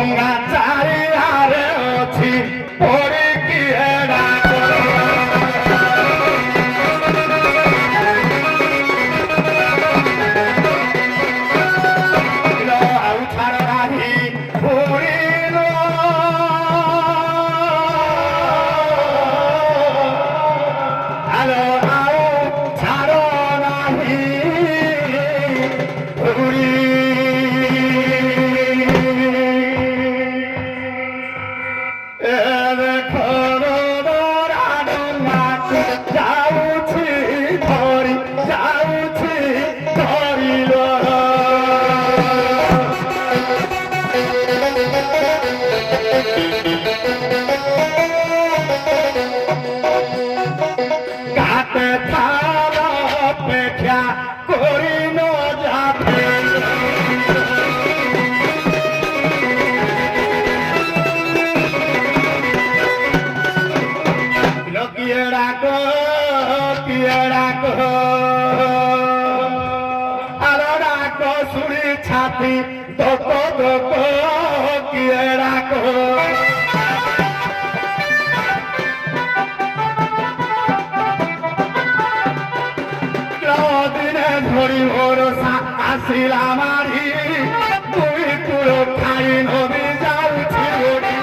গঙ্গা চারিয়ারে অছি পড়ে কি ডাক ଆଉ ଛାଡ଼ ନାହିଁ ପୁରୀର ଆଲୋ ଆଉ ଛାଡ଼ ନାହିଁ ପୁରୀ ছাতি দক দক কিয়ে ডাক দিনে ধরি ভরসা আসিলা মারি তুই কুড়ো খাই নদী যাউছি গড়ি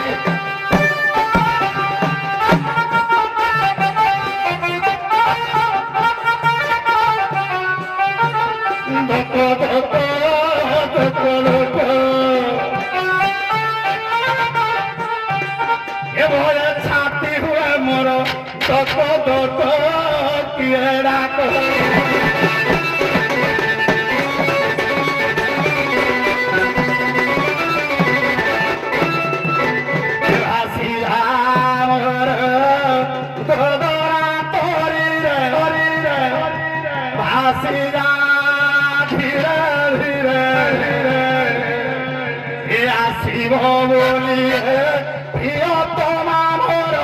দক দক এভাবে ছাতি হুয়ে মোর দক দক কিয়ে ডাক ভাসিরা ধীরে ধীরে আসিব বলি প্রিয়তমা মোর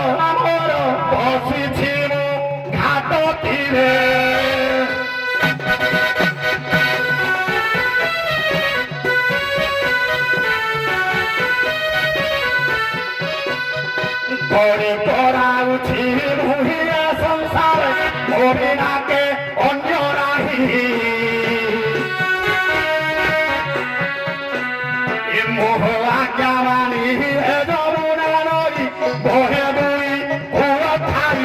মোর বসিছি ঘাট তীরে পরে করাউছি মুহিয়া সংসার মরিনাকে অন্য রাহি মোহ আজ্ঞা মানি যমুনা নদী বহে দুই ঠাই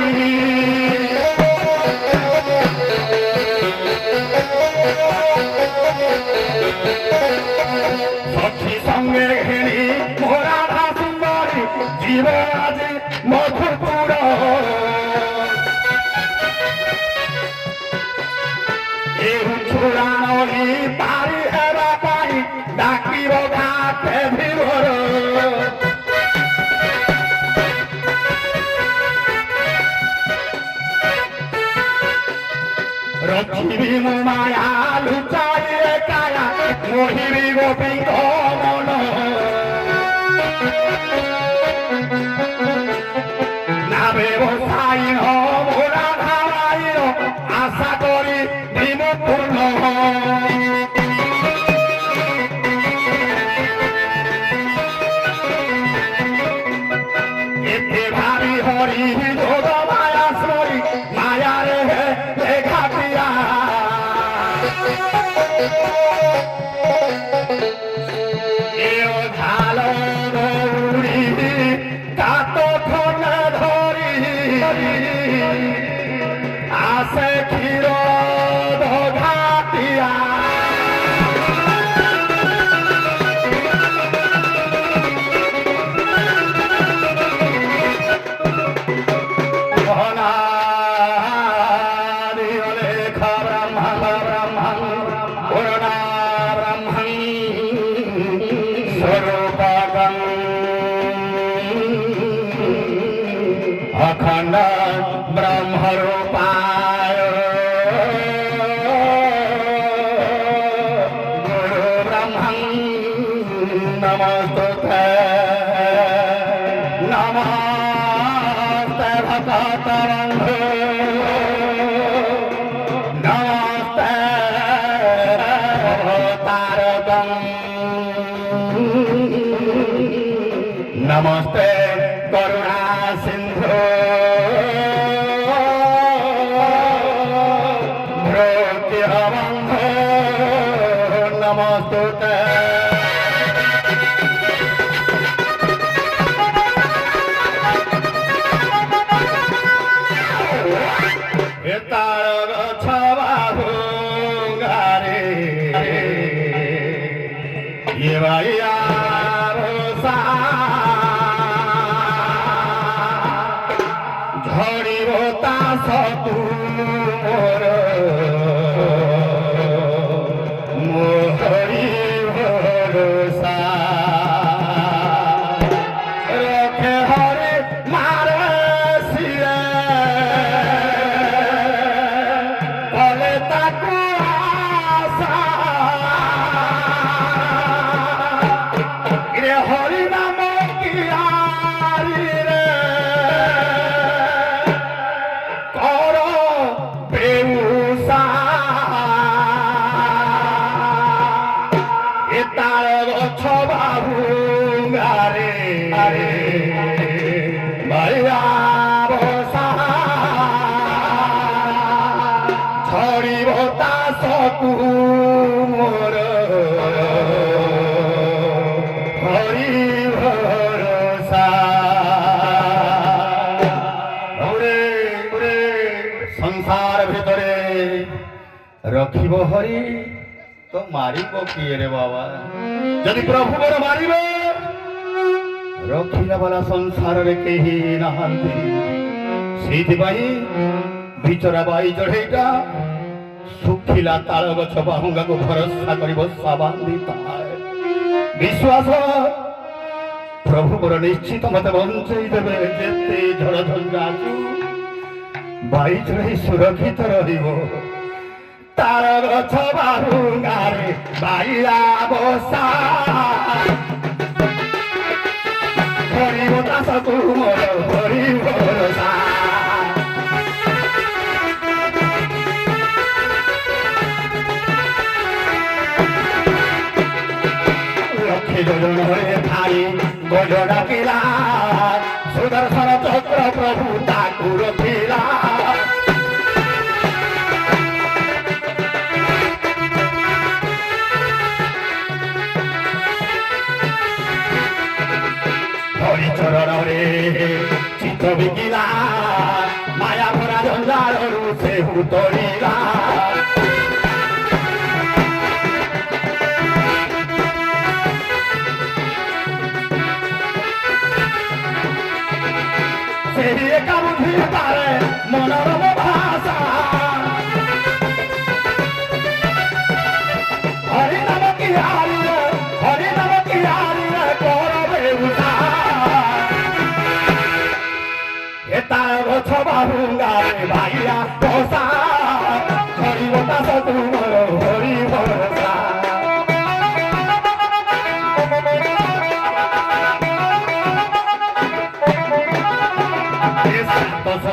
সখী সঙ্গে ঘেনি মোরা সুন্দরী জীব আজি মধুপুর ছুড়ানি পারি হেরা পাই ডাকিব ঘাটে ভিড় রক্ষিবি মায়া লুচাইয়ে কায়া মহিবি গোপী মন না ব্যবসায়ী মোরা ধারাই আশা করি দিন পূর্ণ এতে ভাবি হরি যোগ মায়া সরি মায়ার ঘাটিয়া এও ঝাল দৌড়ি কাত খনে ধরি আসে ক্ষীর ঘাটিয়া अखंड ब्रह्म रूपाय गुरु ब्रह्मं नमस्तुते नमस्ते भगवतबन्धो नमस्ते तारकम् नमस्ते करुणा सिंधु भृत्यबन्धो नमस्तुते तार गछ बाबु गारे ये भाइया झड़िब तास तू मोर मोहरी भरोसा रखे हरे मारे सिरे भले ताकू आशा रे हरि नाम कियारी रे कर बेउसा ए तार गछ बाबु गारे भाइया बसा झड़िब तासकु मोर हरि भरोसा संसार भितरे रखिब हरि तो मारिब किए रे बाबा जदि प्रभु मोर मारिब रखिला वाला संसार रे केही नाहांती सेइथिपाई बिचरा बाई चढ़ेईटा सुखिला ताल गछ बाहुंगा को भरोसा करिब साबांधी ताए विश्वास प्रभु मोर निश्चित मते बंचई देबे जेते झड़ झंझा आसु बाई चढ़ई सुरक्षित रहिबो तार गछ बाहुंगारे बाईया बसा हरिब दासकु मोर हरि भरोसा लक्ष्मी जोजन हरे थाई गज डाकिला सुदर्शन चक्र प्रभु ताकु रखिला हरि चरण रे चित्त बिकिला माया भरा जंजालरू से उतरिला ସେହି ଏକା ବୁଝି ପାରେ ମନର ଭାଷା ହରି ନାମ କି ହାରିରେ ହରି ନାମ କି ହାରିରେ କର ବେଉସା ଏ ତାର ଗଛ ବାହୁଙ୍ଗାରେ ଭାଇଆ ବସା ହରିବ ଦାସ ତୁମର ହରି ଭରସା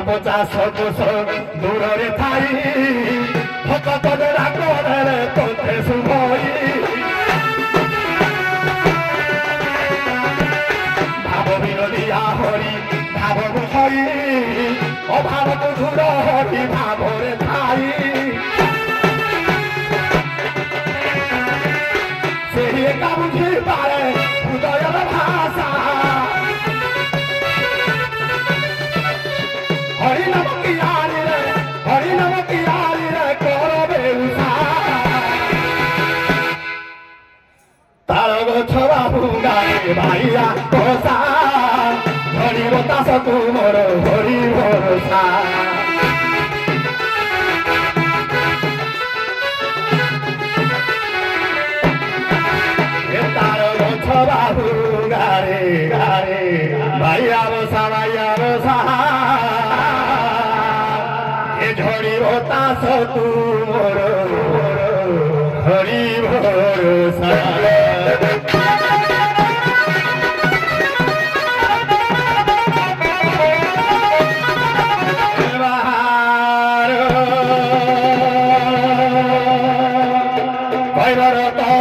पचास कोश दूर रे थाई भक्त डाकरे तोते शुभई भाव विरोधिया हरि भाव बुझई अभाव को दूर हरि भाव रे थाई ସେହି ଏକା ବୁଝି ପାରେ ହୃଦୟର ଭାଷା हरि नाम की यारी रे कर बेउसा तार गछ बाहुंगारे भाइया बसा हरि बतास तुमर हरि भरोसा तार गछ बाहुंगारे भाइया बसा झड़िब तास तुमर हरि भरोसा कहर तो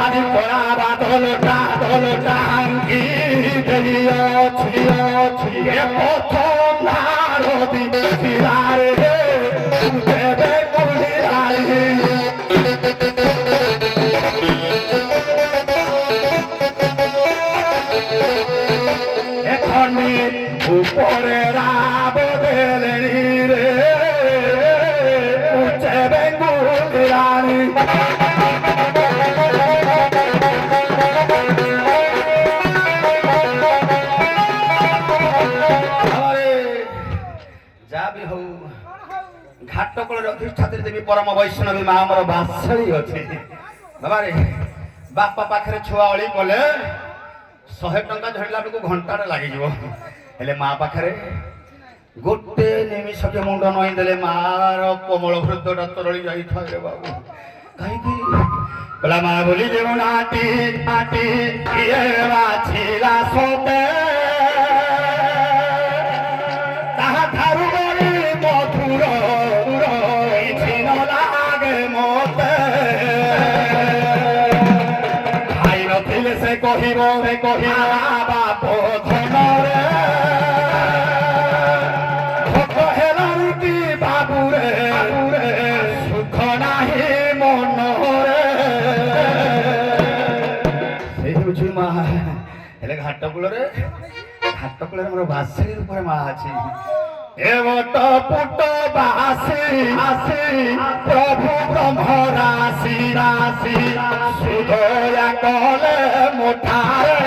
আদি পরা বাদলটা দলটা আঙ্কি দেইয়াছি এ প্রথম নারদী ফিরারে দেবে কলিরারে এখনি উপরে রাবদেলেনি রে উঠে বেঙ্গুলি রানী যাবি হଉ ঘাটকଳରେ ଅଧିଷ୍ଠାତ୍ରୀ ଦେବୀ ପରମ ବୈଷ୍ଣବୀ ମା ଆମର ବାତ୍ସଳୀ ଅଛି ବାବାରେ ବାପା ପାଖରେ ଛୁଆ ଅଳି କଲେ 100 ଟଙ୍କା ଧରିଲା ବେଳକୁ ଘଣ୍ଟାଟେ ଲାଗିଯିବ ହେଲେ ମା ପାଖରେ ଗୋଟେ ନିମିଷକେ ମୁଣ୍ଡ ନଇଁ ଦେଲେ ମାର କୋମଳ ହୃଦୟଟା ତରଳି ଯାଇଥାଏ ରେ ବାବୁ କାହିଁକି କହିଲା ମା ବୋଲି ଯେଉଁ ନାଟି ନାଟି ଇଏ ବାଛିଲା ସତେ ତାହା ଠାରୁ ବଳି ମଧୁର କିଛି ନ ଲାଗେ ମତେ ଖାଇ ନଥିଲେ ସେ କହିବ ବାପ ଧନରେ ଭୋକ ହେଲାଣି କି ବାବୁରେ ସୁଖ ନାହିଁ ମନରେ ସେଇ ହେଉଛି ମା ହେଲେ ଘାଟ କୂଳରେ ମୋର ବାସି ରୂପରେ ମା ଅଛି ଏ ବଟ ପୁଟ ବାସି ଆସି ପ୍ରଭୁ ବ୍ରହ୍ମ ରାଶି ରାଶି ସୁଧୟା କଲେ ମୁଠାରେ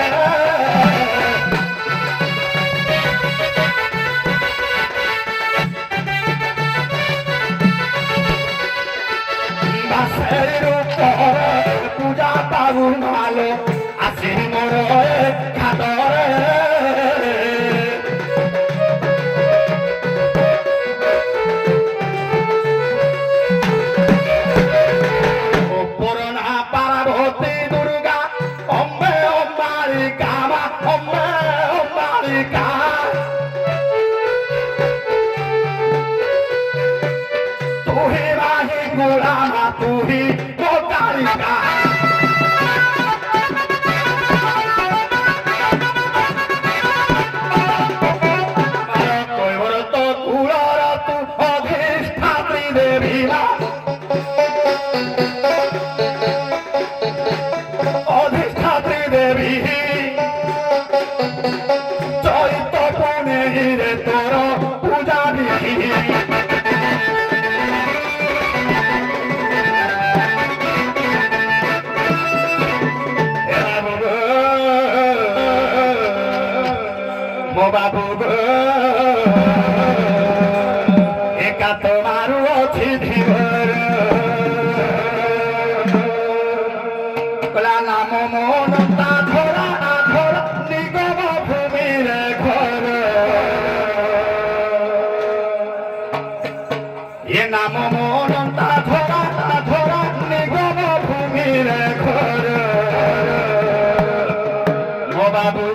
ବାସେଇ ରୂପରେ ପୂଜା ପାବୁ ମାଲୋ ଆସି ମୋର ଘାଟରେ तू ही तो कालिका तो कूलर तू अधिष्ठात्री देवी अधिष्ठात्री देवी चरित्र पुणे रे तोर पूजा विधि বাবু একা তোমার অছি ধীর কলা নাম মন তা ধরা ধরা নিগম ভূমির ঘর এ নাম মন তা ধরা ধরা নিগম ভূমির ঘর মো বাবু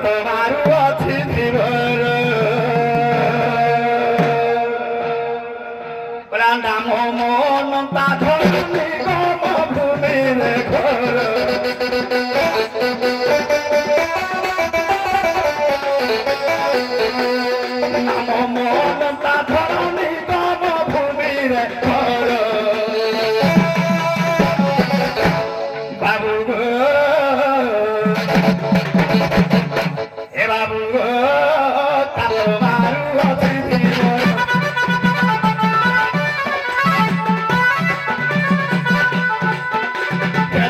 তোমার অছি ধীর নাম মন তা ধরা নিগম ভূমির ঘর নাম মন তা ধরা নিগম ভূমির ঘর বাবু বাবু তোমার অছি ধীর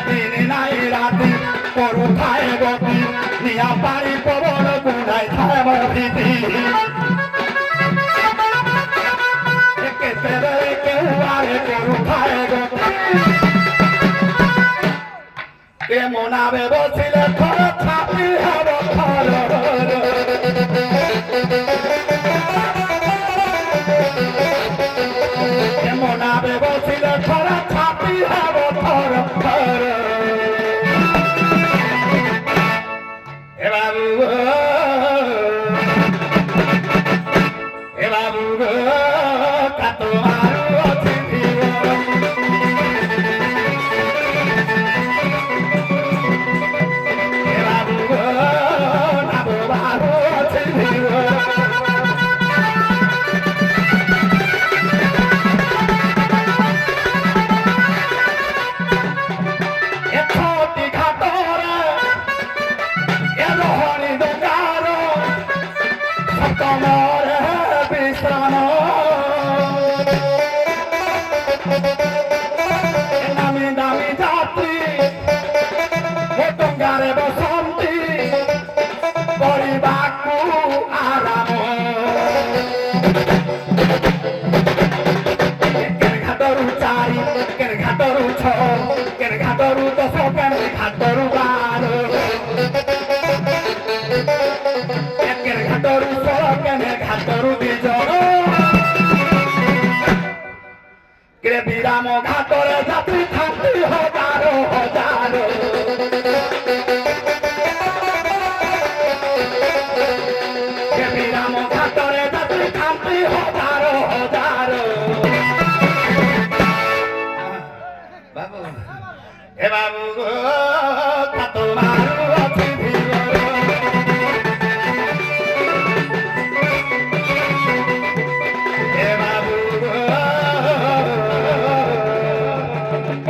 দিন নাই রাতি করুথায় গতি নিয়া পারি পবন গুনাই থায় মর ভীতি কেতেরে কেউ আরে করুথায় গতি এ মনাবে বসিলে থর ছাপি হব থর এ মনাবে বসিলে থর ছাপি হব থর থর এ বাবু তোমার অছি ধীর ছ কেন ঘাটরু দশ কেন ঘাটরু বার কেন ঘাটরু ষোল কেন ঘাটরু দ্বিজ কে বিরাম ঘাটরে যাত্রী থাকতি হাজার হাজার কে বিরাম ঘাটরে যাত্রী থাকতি হাজার হাজার বাবু এ বাবু গো কত মারু অতি এ বাবু গো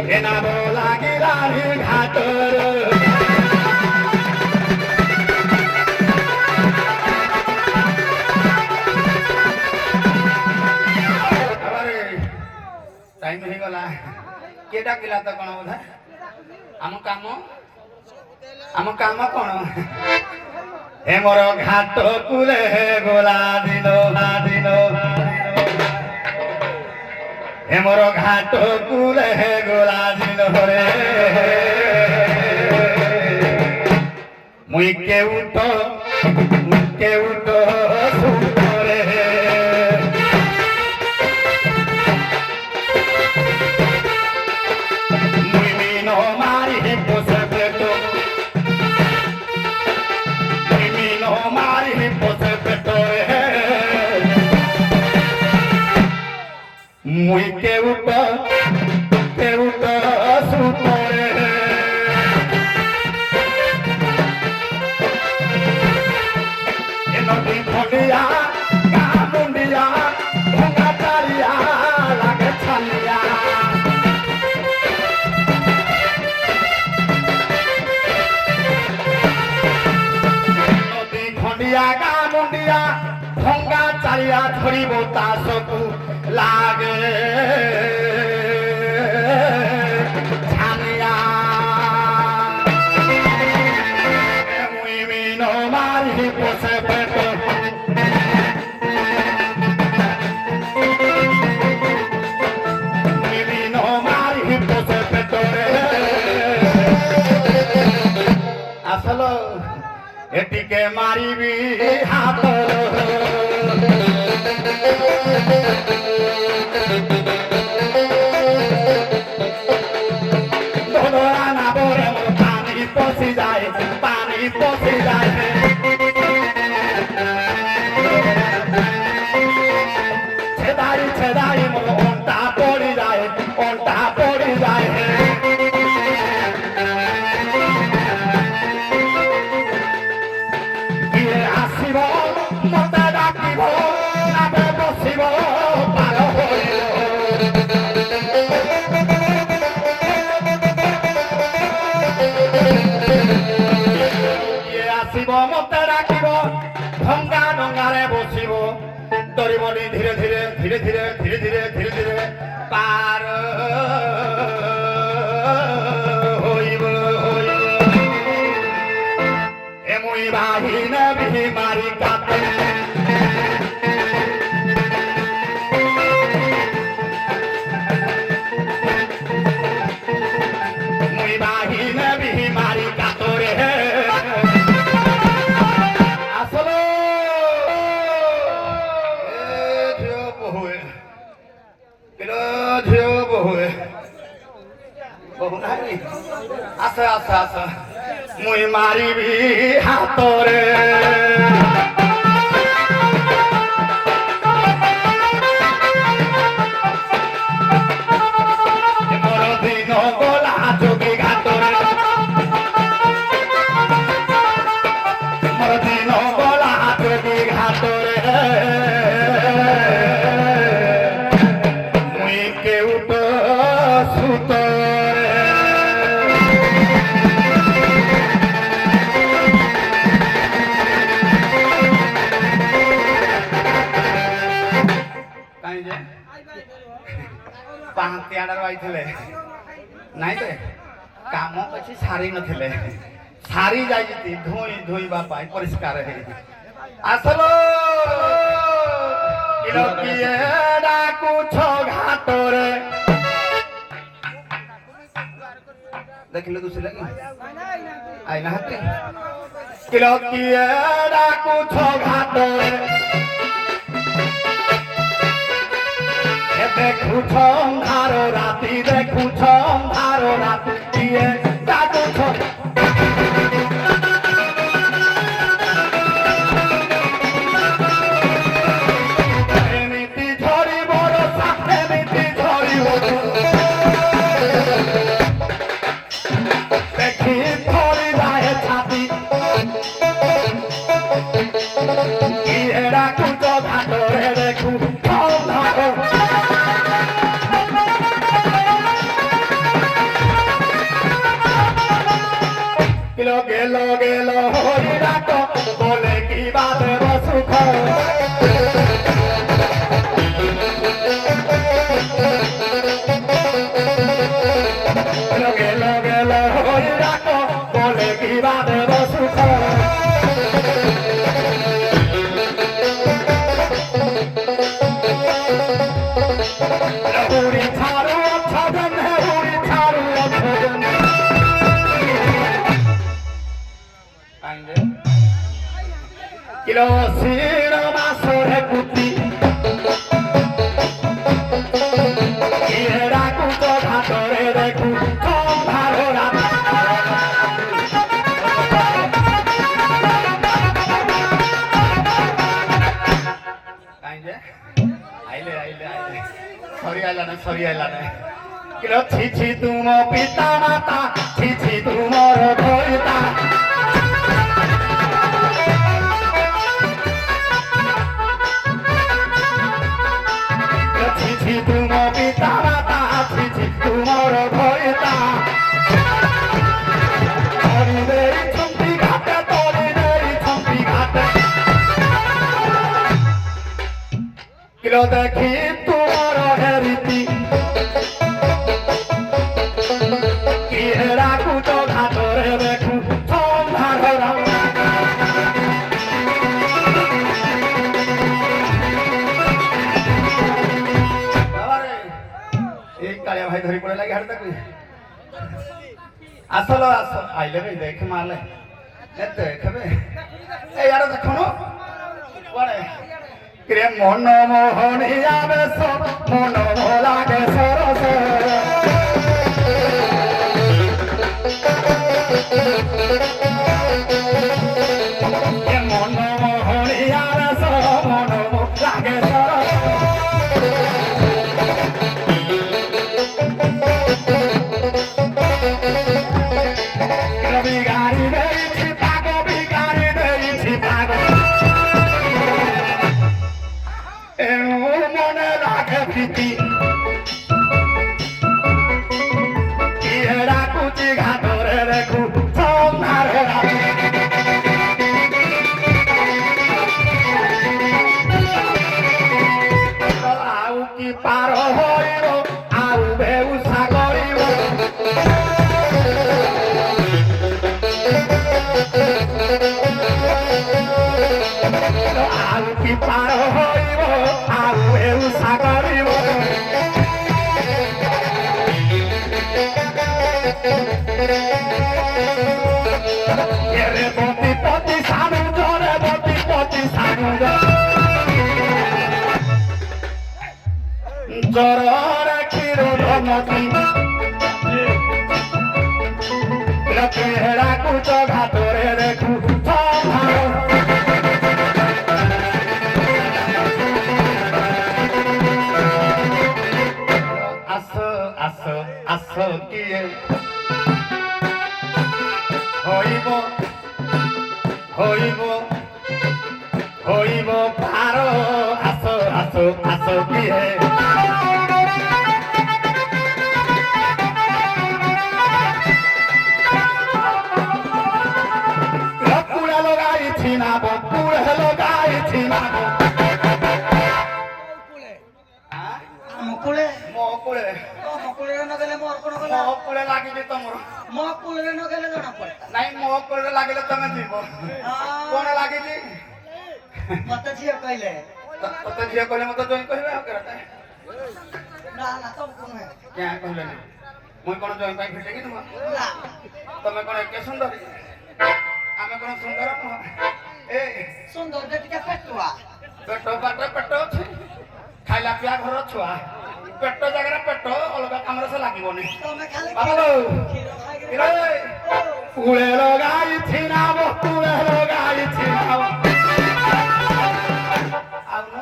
এ নাম লাগিলারি ঘাটর টাইম হয়ে গলা কে ডাকিলা তো কোন বোধ ଆମ କାମ କଣ ଏ ମୋର ଘାଟ କୁଲେ ଗୋଲା ଦିନ ଏ ମୋର ଘାଟ କୁଲେ ଗୋଲା ଦିନ ରେ ମୁଇଁ କେଉଟ ସୁରେ ମୁଇଁ ମିନ ମାରି পোষে পেট মিন মারি পোষে পেট মুই কেউট সুতরে নদী খন্ডিয়া গা মুন্ডিয়া ভঙ্গা চারিয়া লাগে ছালিয়া খন্ডিয়া গা মুন্ডিয়া ভঙ্গা চালিয়া ধরিব তাসকু লাগে ছানিয়া মুই মিন মারি পোষে পেট মুই মিন মারি পোষে পেট আসল এটিকে মারিবি হাত না বরে পানি পশি যায় ছেদাই মোর অন্টা পড়ি যায় আসিব মতে ডাকিব আবে বসিব পার হইল আসিব মতে ডাকিব ভঙ্গা ডঙ্গারে বসিব ডরিবনি ধীরে ধীরে পার হইব এমুই বাহিনে বিমারি কাতে মুই বাহিনে বিমারি কাতরে আসলে বহু নাই আচ্ছা মুই মারিবি হাতরে মোর দিন গলা যোগী ঘাটরে মোর দিন গলা যোগী ঘাটরে মুই কেউট সুতরে ପାହାନ୍ତି ଆଡ଼ର ଆଇଥିଲେ ନାଇଁ ତ କାମ କିଛି ସାରି ନଥିଲେ ସାରି ଯାଇଛନ୍ତି ଧୋଇବା ପାଇଁ ପରିଷ୍କାର ହେଇ আসল কিয়ে ডাকুছ ঘাটরে ଦେଖିଲେ ଦୁସି ଲାଗି ଆଇ ନାହାନ୍ତି କିଲୋ କିଏ ଡାକୁଛ ଘାଟରେ ଦେଖୁଛ ଅନ୍ଧାର ରାତି ଦେଖୁଛ ଅନ୍ଧାର ରାତି କିଏ ଡାକୁଛ ଏମିତି ଝରି ବରଷା ଏମିତି ଝରି দেখি ধরি যায় ছাতি এরা কুচ ঘাটরে দেখু লগে লগে লহরি ডাক বলে কি বাদে সুখ লগে লগে লহরি ডাক বলে কি বাদে সুখ উড়ি ছাড়ু ছজন উড়ি ছাড়ু ছজন কিলো শির মাসরে কুতি এরা কুচ ঘাটরে দেখু ভালো আইলে আইলে আইলে সরি আইলা না কিলো ছি তুম পিতা মাতা ছি তুমর ভয়তা তুম পিতা মাতা ছি তুমর ভয়তা তরি দেই ছম্পি ঘাটে তরি দেই ছম্পি ঘাটে কিলো দেখি তোমার হেরিতি কি হেরা কুচ ঘাটরে দেখু সন্ধারা কালিয়া ভাই ধরি পড়ে লাগে হাড় তাকে আসলো আস আইলে ভাই দেখ মারলে দেখবে এই আর দেখুন পড়ে রে মন মোহনী আবেশ মন লাগে সরস মন মোহনী আবেশ মন লাগে সরস বিগাড়ি দেইছি পাগ বিগাড়ি দেইছি পাগ এনু মনে লাগে প্রীতি এরা কুচি ঘাটরে দেখু সন্ধার আউ কি পার হইব আউ বেউসা করিব আউ কি পার হইব আউ বেউসা করিব এরে পতি পতি সানু জরে পতি পতি সানু জর ক্ষীর ধমতি হেরা কুচ ঘাটরে দেখু আস কিয়ে হইব হইব হইব পার আস কিয়ে পুরা লগাইছি না পুরা লগাইছি না মকুলে মকুলে মকুলে নগেলে মোর কোন গলা মকুলে লাগিলে তমর মকুলে নগেলে জনা পড়ে নাই মকুলে লাগিলে তুমি দিব কোন লাগিলি মতে ঝিও কইলে তোতে ঝিও কইলে মতে জয় কইবে আর করতে না না তো কোন क्या कहले ମୁଇଁ କଣ ଜଇଁ ପାଇଁ ଫିଟେକି ନୁହଁ ନା ତମେ କଣ ଏକେ ସୁନ୍ଦରୀ ଆମେ କଣ ସୁନ୍ଦର ନୁହଁ ଏ ସୁନ୍ଦର ଟିକେ ପେଟୁଆ ପେଟ ପାଟ ପେଟ ଅଛି ଖାଇଲା ପିଆ ଘର ଛୁଆ ପେଟ ଜାଗାରେ ପେଟ ଅଲଗା କାମରେ ସେ ଲାଗିବନି ତମେ ଖାଲି ବାବା କ୍ଷୀର ଖାଇକି କୁଳେ ଲଗାଇଛି ନାମ କୁଳେ ଲଗାଇଛି ନାମ ଆଉ ନା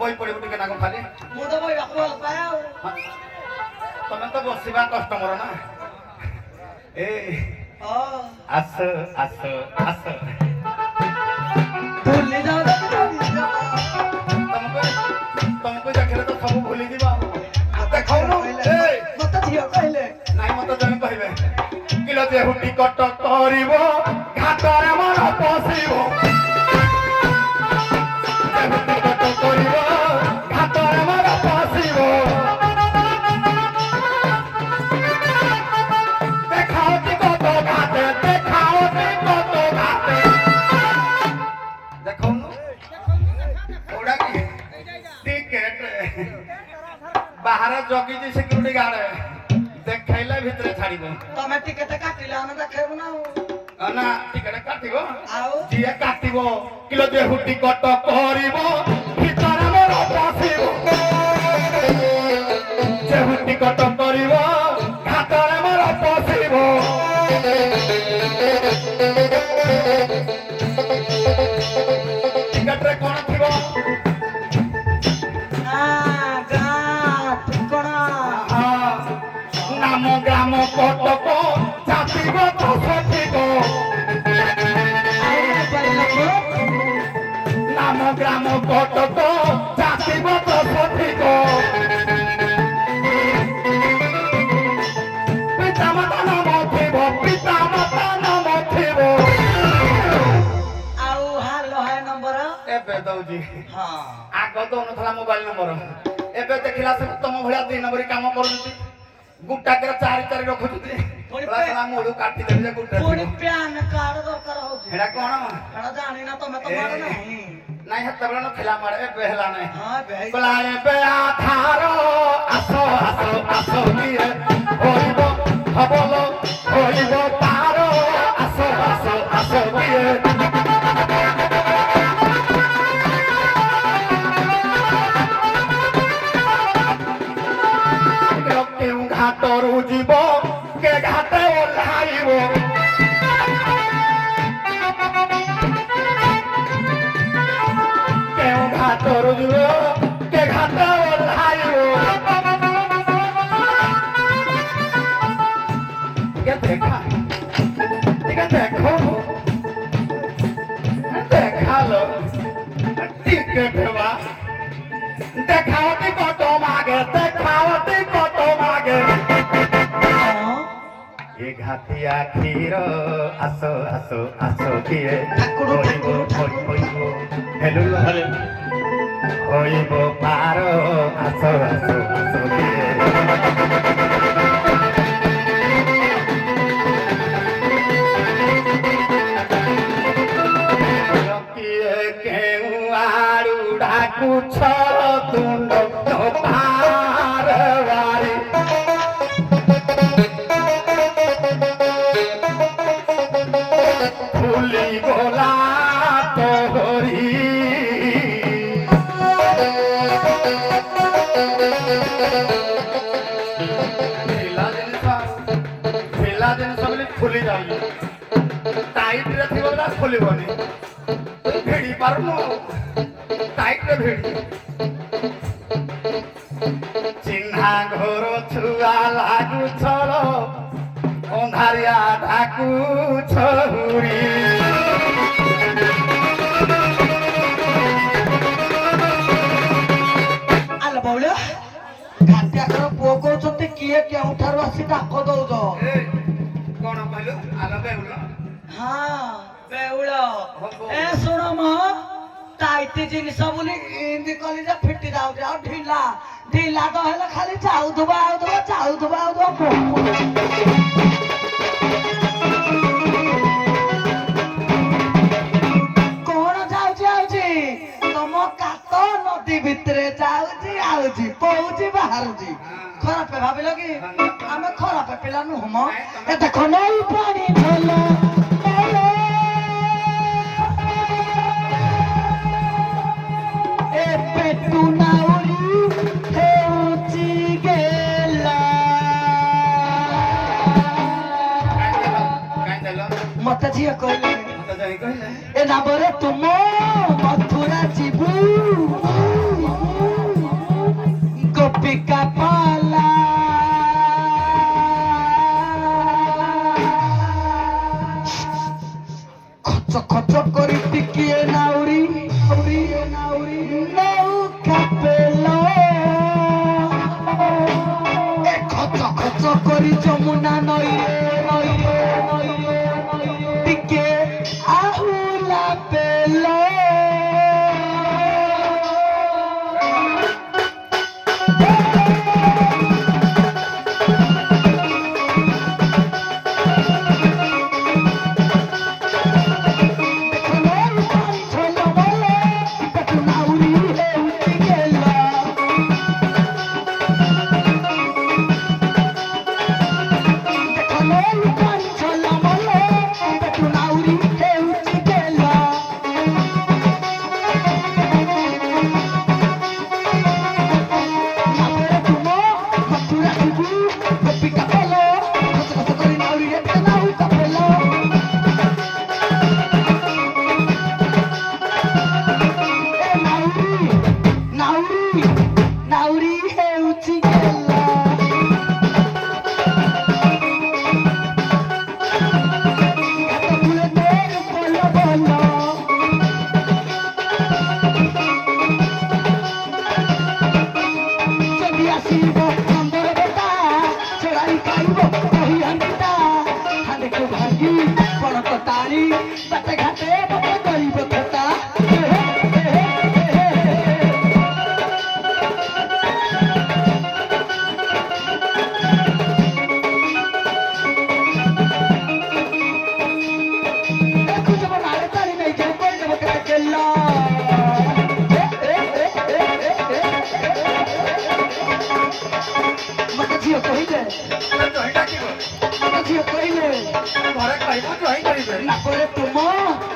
ବଇ ପଡ଼ିବୁ ଟିକେ ନାକ ଖାଲି ମୁଁ ତ ବଇବାକୁ ଭଲ ପାଏ ଆଉ ତମେ ତ ବସିବା କଷ୍ଟମର ନା ଏ ଆସ ଆସ ଆସ ଭୁଲି ଯାଉ ତମକୁ ଦେଖିଲେ ତ ସବୁ ଭୁଲି ଯିବ ଦେଖଉନୁ ମତେ ଝିଅ କହିଲେ ନାଇଁ ମତେ ଜଣେ କହିବେ କିଲୋ ଯେ ହୁଟି କଟ କରିବ ଘାଟରେ ମନ ପଶିବ ଯେ ହୁଟି କଟ କରିବ ଘାଟରେ ମନ ପଶିବ ଦେଖାଉତି କତ ଘାଟେ ଦେଖାଉତି କତ ଘାଟେ ଦେଖଉନୁ ওটা কি টিকেট বাহারে জগিছি সিকিউরিটি গার্ড দেখাইলে ভিতরে ছাড়িব ତମେ ଟିକେଟ କାଟିଲେ ଆମେ ଦେଖେଇବୁ ନା ଆଉ না টিকেট কাটিব ଆଉ ଯିଏ କାଟିବ କିଲୋ ଯେ ହୁଟି କଟ କରିବ ଭିତରେ ମୋର ପଶିବ ଯେ ହୁଟି କଟ କରିବ ଘାଟରେ ମୋର ପଶିବ ଟିକେଟରେ କଣ ଥିବ ଗାଁ ଠିକଣା নাম গ্রাম কটক জাতিব তো সঠিক নাম গ্রাম কটক জাতিব তো সঠিক পিতা মাতা নাম থিব পিতা মাতা নাম থিব ଆଉ ହାଲ ହାୟ ନମ୍ବର ଏବେ ଦଉଛି ହଁ ଆଗ ଦଉନଥିଲା ମୋବାଇଲ ନମ୍ବର ଏବେ ଦେଖିଲା ସେ ତମ ଭଳିଆ 2 ନମ୍ବର କାମ କରୁଛନ୍ତି ଗୁଟାକରେ 4 ରଖୁଛନ୍ତି ମୁଳୁ କାଟିଦେବି ଯେ ଗୁଟା ପୁଣି ପ୍ୟାନ କାର୍ଡ ଦରକାର ହଉଛି ଏଇଟା କଣ ଏଟା ଜାଣିନ ତମେ ତ ମାର ନାହିଁ ନାଇଁ ସେତେବେଳେ ନଥିଲା ମାଡ ଏବେ ହେଲା ନାଇଁ ହଁ ଏବେ କହିଲା ଏବେ ଆଧାର ଆସ ଆସ ଆସ କିଏ ହୋଇବ ହବଲ ହୋଇବ ପାର ଆସ ଆସ ଆସ କିଏ କେଉଁ ଘାଟରୁ ଯିବ କେ ଘାଟ ଓହ୍ଲାଇବ କେଉଁ ଘାଟରୁ ଯିବ କେ ଘାଟ ଓହ୍ଲାଇବ ଟିକେ ଦେଖା ଟିକେ ଦେଖ দেখালো টিকেট বা দেখাওতি কত মাগে দেখাওতি কত মাগে এ ঘাটিয়া ক্ষীর আসো আসো আসো কিয়ে হইব হইব হেলু হলে হইব পার আসো আসো আসো কিয়ে কেউ আড়ু ডাকুছ তুণ্ড ভার বাড়ি ফুলি গোলা তোহরি ঢিলা জিনিস বলে ফুলি যাଉଛି টাইটରେ ଥିବ ନା ଖୋଲିବନି ଭିଡ଼ି ପାରୁନୁ ଟାଇଟରେ ଭିଡ଼ି ଚିହ୍ନା ଘର ଛୁଆ ଲାଗୁଛ ଅନ୍ଧାରିଆ ଡାକୁଛ ହୁରି ଆଲ ବଉଳ ଘାଟିଆଙ୍କର ପୁଅ କହୁଛନ୍ତି କିଏ କେଉଁଠାରୁ ଆସି ଡାକ ଦଉଛ କଣ କହିଲୁ ଆଲ ବେଉଲ ହଁ ବେଉଳ ଏ ଶୁଣ ମ ଟାଇଟ ଜିନିଷ ବୋଲି ଏମିତି କଲି ଯେ ଫିଟି ଯାଉଛି ଆଉ ଢିଲା ଢିଲା ତ ହେଲେ ଖାଲି ଚାଉଥିବା ଆଉଥିବା ଚାଉଥିବା ଆଉଥିବା କଣ ଯାଉଛି ଆଉଛି ତମ କାତ ନଦୀ ଭିତରେ ଯାଉଛି ଆଉଛି ପଉଛି ବାହାରୁଛି ଖରାପ ଭାବିଲେ ଭାବିଲ କି ଆମେ ଖରାପ ପିଲା ନୁହଁ ମ ଏ ଦେଖ ନଈ ପାଣି ଭଲ ଏ ପେଟୁ ନାଉରି ହେଉଛି ଗେଲା ମତେ ଝିଅ କହିଲେ ଏ ନାବରେ ତୁମ ମଥୁରା ଯିବୁ ଗୋପିକା ପାଲା ଖଚ ଖଚ କରି ଟିକିଏ ନାଉରି ନୌକା ପେଲ ଏ ଖଚ ଖଚ କରି ଯମୁନା ନଈରେ ଟିକେ ଆହୁଲା ପେଲ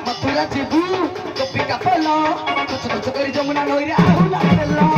ମଥୁରା ଯିବୁ ଗୋପିକା ପେଲ ଖଚ ଖଚ କରି ଯମୁନା ନଈରେ ଆହୁଲା ପେଲ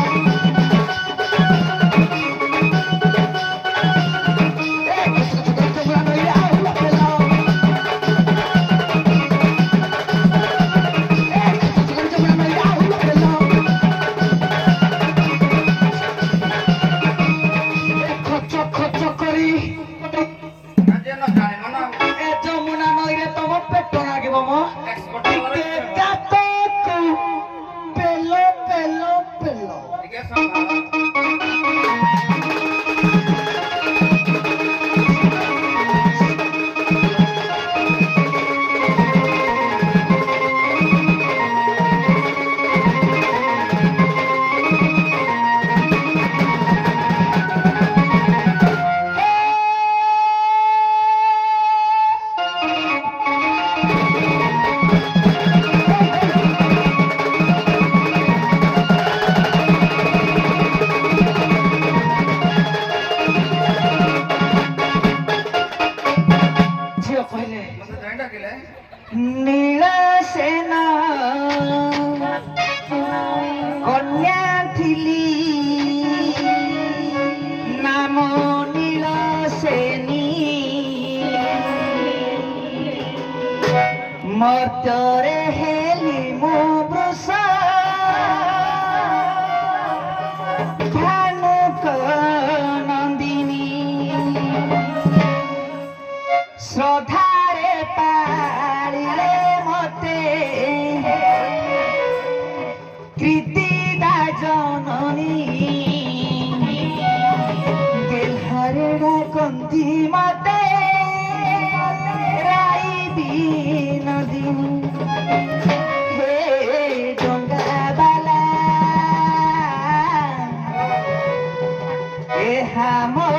নীলা সেনা কন্যা থিলি নাম নীল সেনী মর্ত্যরে হেলি মো বৃষ ভানুক নন্দিনী শ্রদ্ধারে পালিলে মতে কৃতিদা জননী গেলহারে ডাকন্তি মতে রাই বিনোদিনী হে ডঙ্গাবালা এহা মো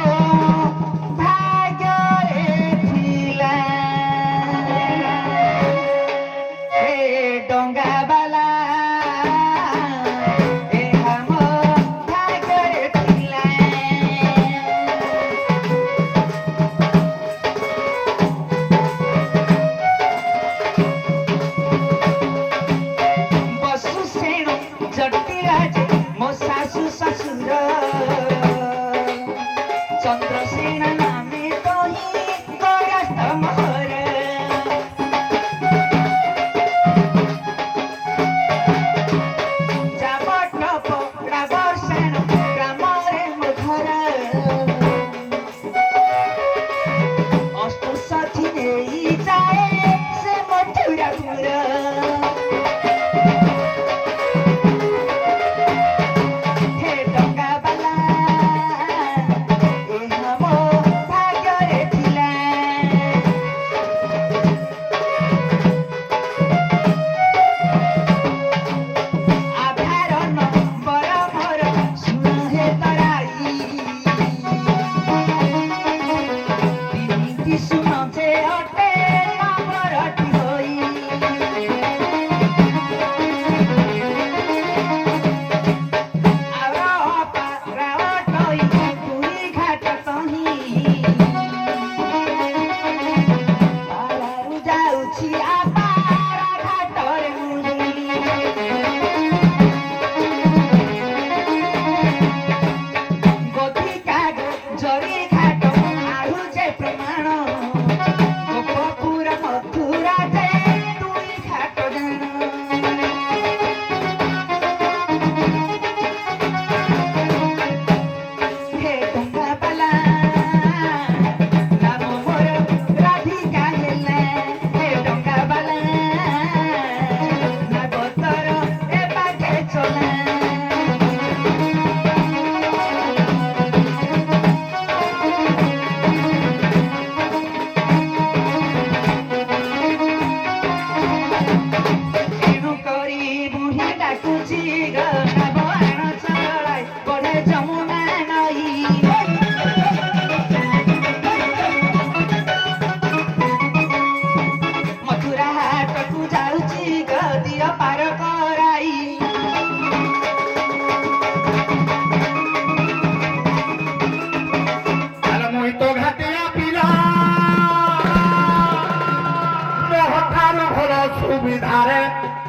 सुविधारे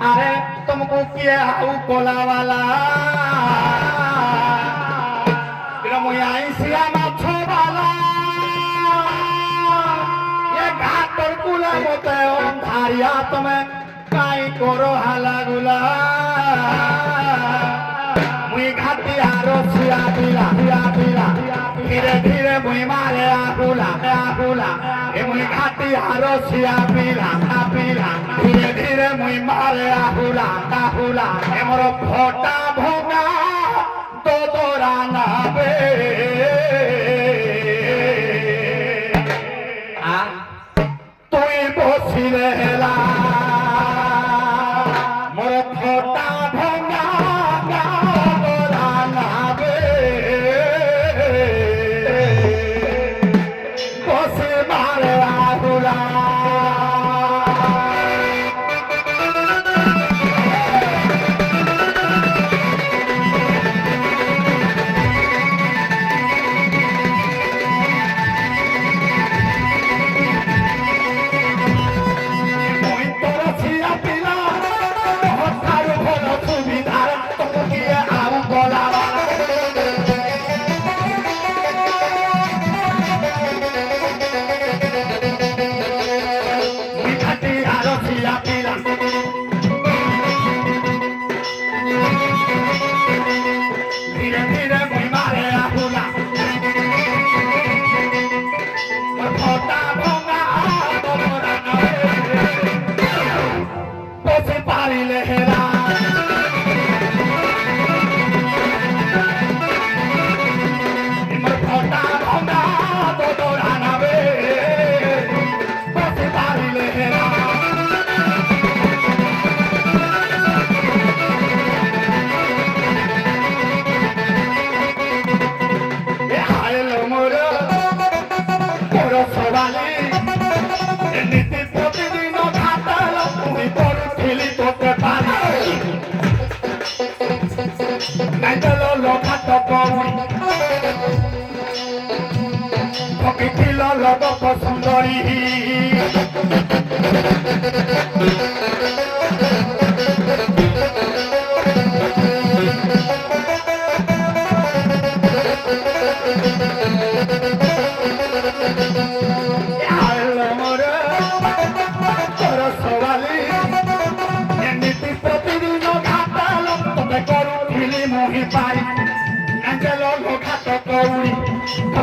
अरे तुमको किए हाउ कोला वाला सिया माछो वाला ये घाट पर कुला होते ओम धारिया तुम्हें काई करो हाला गुला मुई घाटी हारो सिया बिला धीरे धीरे मुई मारे आहुला ए मुई घाटी हारो सिया बिला धीरे धीरे मुई मारे आहुला ए मोर फोटा भोगा तो तोरा नाबे তুই বসিলে হেলা মোর ফোটা ভঙ্গা গালা নাবে বসে মারে আহুলা সুন্দরী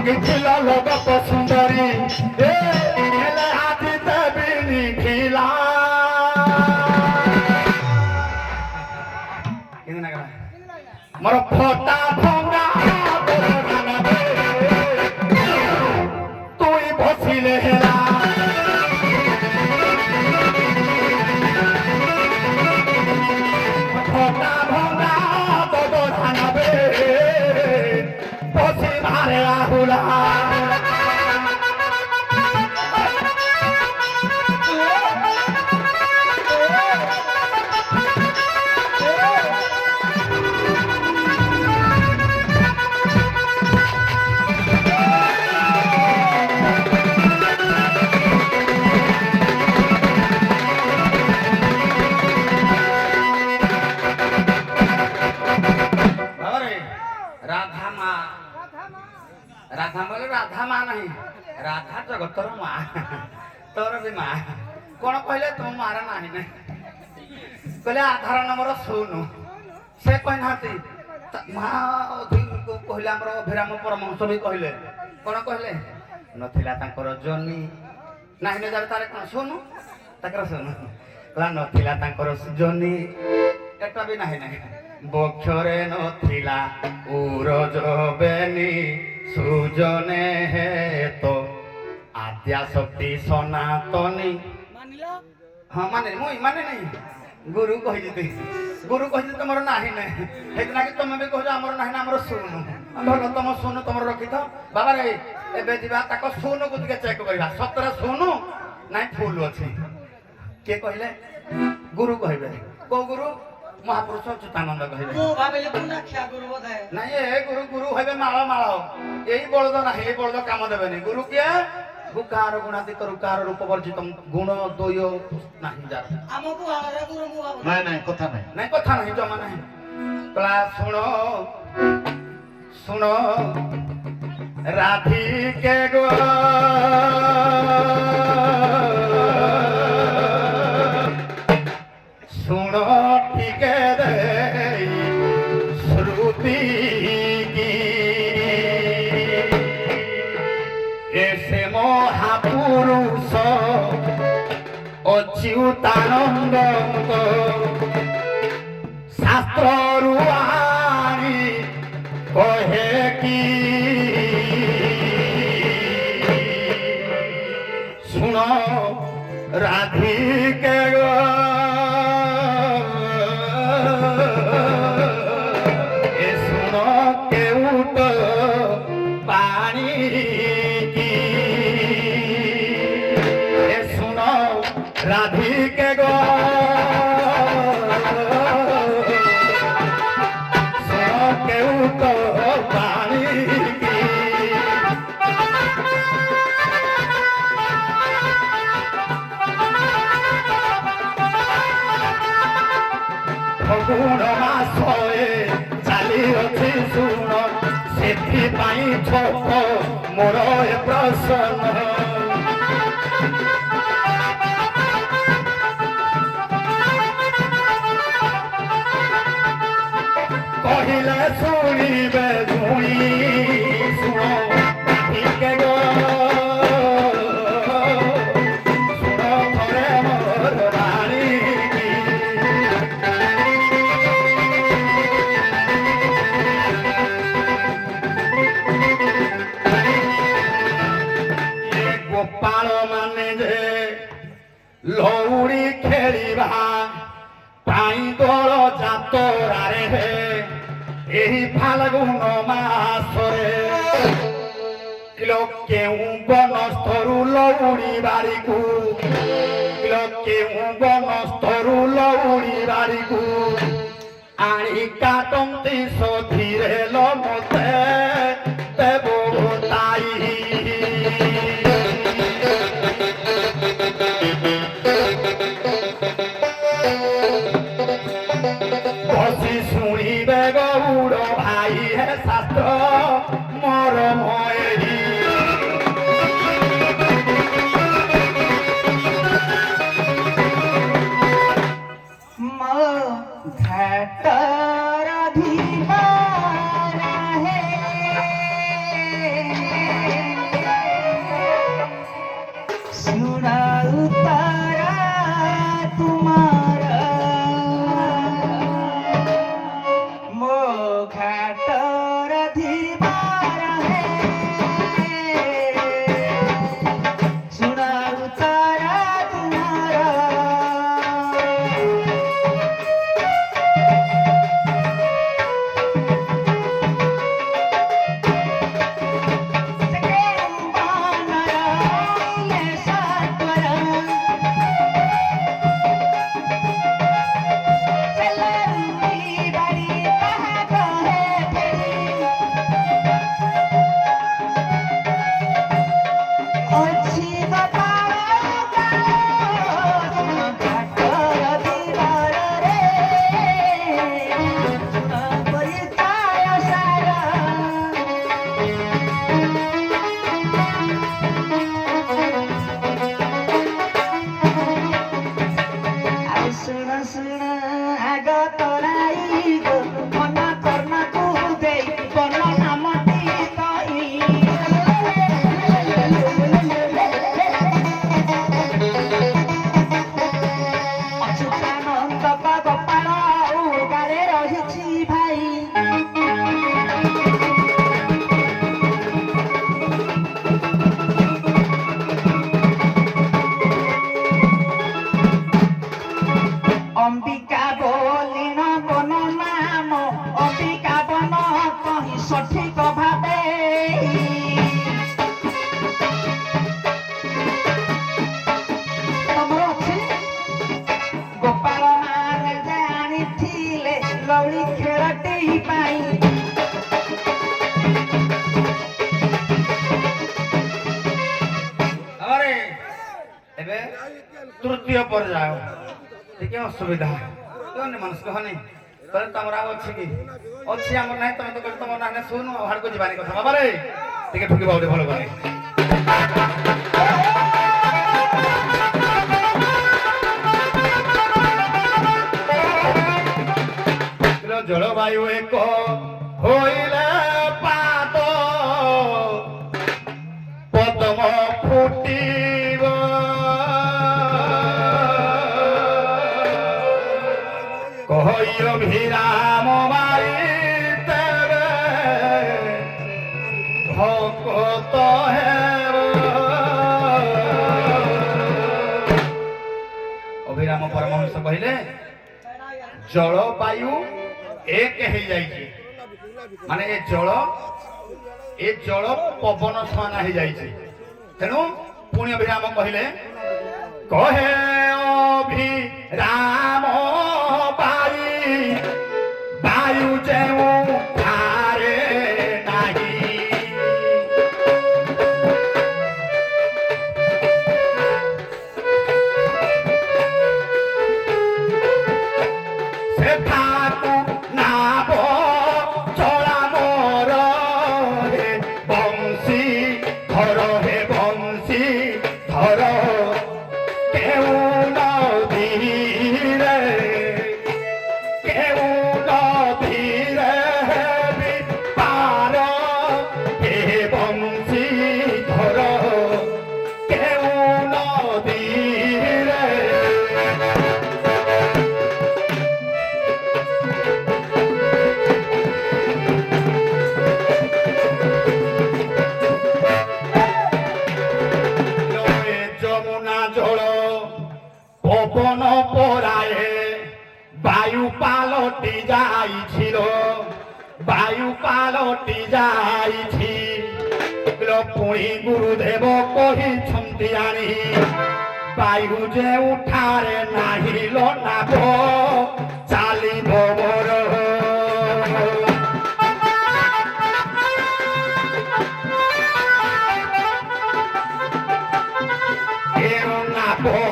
জগিছিল লোক সুন্দরী এ হেলে আজি দেবিনি ঢিলা কেন না মোর ফটা ভঙ্গা তুই বসিলে হেলা ফটা ভঙ্গা বড় ধানাবে বসি মারে আহুলা राधा बोले राधा माँ नहीं राधा जगतर माँ तोर भी माँ कौन कहले तुम मारा नहीं ने कहले आधार नंबर सुनु से कहना माँ कहले आमर अभिराम परमहंस भी कहले कौन कहले नथिला तांकर जनी नहीं ने जारे तारे कौन सुनु ताकर सुनु कहला नथिला तांकर जनी एटा भी नहीं नहीं बक्षरे नथिला उरज बेनी सुजने हे तो आद्या शक्ति सनातनी मानिला हाँ माने मुई माने नहीं गुरु कहि जति तमर नाही नै हेतना कि तुम भी कहो हमर नाही ना हमर सुनु भलो तुम सुनु तुम रखि त बाबा रे एबे दिबा ताको सुनु को के चेक करबा सतरे सुनु नाही फूल अछि के कहले गुरु कहबे को गुरु महापुरुष चितानंद कहबे मु भाबिले पुना ख्या गुरु बोधे नहीं ए गुरु गुरु हेबे माळो माळो एई बळद नाही ए बळद काम देबेनी गुरु के गुकार गुणातीत रुकार रूप वर्जित गुण दोय नाही जा हमकु आरे गुरु मु भाबो नहीं कथा नहीं कथा नहीं जमा नहीं कला सुनो सुनो राधी के गो सुनो ठीक दे श्रुति की ऐसे महापुरुष अच्युतानंद शास्त्र रुआणी कहे की सुनो राधिके गो ए सुनो केउट पानी की ए सुनो राधिके गो सुनो केउट पानी की फगुण मासए चाली अछि सुन सेथि पाई छोट मोर ए प्रसन्न कहिले सुनिबे झुई सुनो ठीके गो सुनो थोरे मोर रानी की गोपाल माने जे लौड़ी खेलिबा पाई दोल जातरारे हे एही फाल्गुन मासरे किलो केउ बनस्थरु लौड़ी बारीकु किलो केउ बनस्थरु लौड़ी बारीकु आणी काटंती सधीरे लो मते देबो ताई बसी शुणिबे गौड़ भाई है शास्त्र मोर मयी म घाट राधिका सुना उतारा तुम्हारा मो घाटर धीवार है सुना उतारा तुम्हारा अंबिका बोलिन बन नाम अंबिका बन कही सठिक भावे तमर अछि गोपाल मान जानी थिले लौड़ी खेलटी पाई अरे एबे तृतीय पर जाओ ठीक है असुविधा कौन मानस कहनी तोर तमरा अछि कि अछि हमर नाही तमे तो तमर नाने सुनु हाड़ को जीवानी कथा बाबा रे ठीक है ठुकी बाउडे भलो करे किलो जलवायु एक होइले पात पद्म फुटिब कहय विराम मारी तेरे भक्त हेब अभिराम परमहंस कहले जलवायु एक हो जाइए माने ए जल पवन समान हो जाइए तेणु पुण्य विराम कहले कहे अभिराम बाई वायु जेऊ धारे नाही से ठाकु नाब चला मोर हे बंशी धर हे बंशी धर केउ नदीरे केउ नदीरे भी पार हे बंशी धर केउ नदीरे যমুনা জল পবন পরায়ে বায়ু পালটি যাইছিল বায়ু পালটি যাইছি পুଣି গুরুদেব কহিছন্তি আনি বায়ু যে উঠারে নাহিল নাব চালিব মোর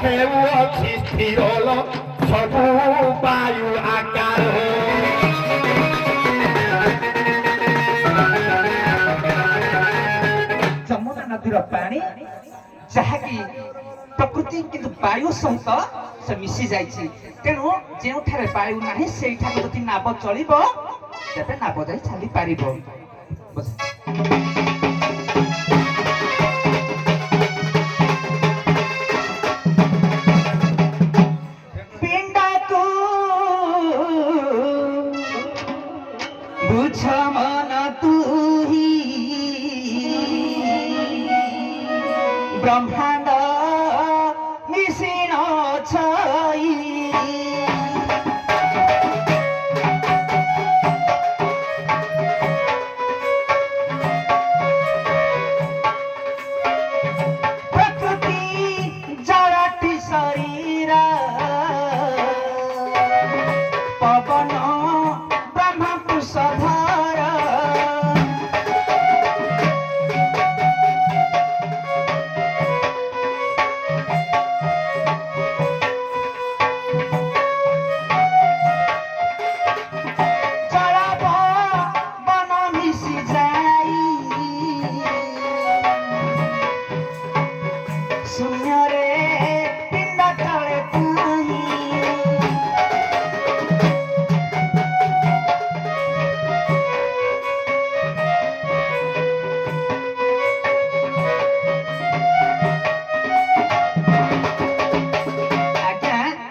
হেউ অছি স্থিরল সবু বায়ু আকার ଯମୁନା ନଦୀର ପାଣି ଯାହାକି ପ୍ରକୃତି କିନ୍ତୁ ବାୟୁ ସହିତ ସେ ମିଶି ଯାଇଛି ତେଣୁ ଯେଉଁଠାରେ ବାୟୁ ନାହିଁ ସେଇଠାରେ ଯଦି ନାବ ଚଳିବ ତେବେ ନାବ ଯାଇ ଚାଲି ପାରିବ ବ୍ରହ୍ମାଣ୍ଡ ମିଶିନ ଛଇ ପ୍ରକୃତି ଜଳଟି ଶରୀର ପବନ ବ୍ରହ୍ମ କୁଶଧର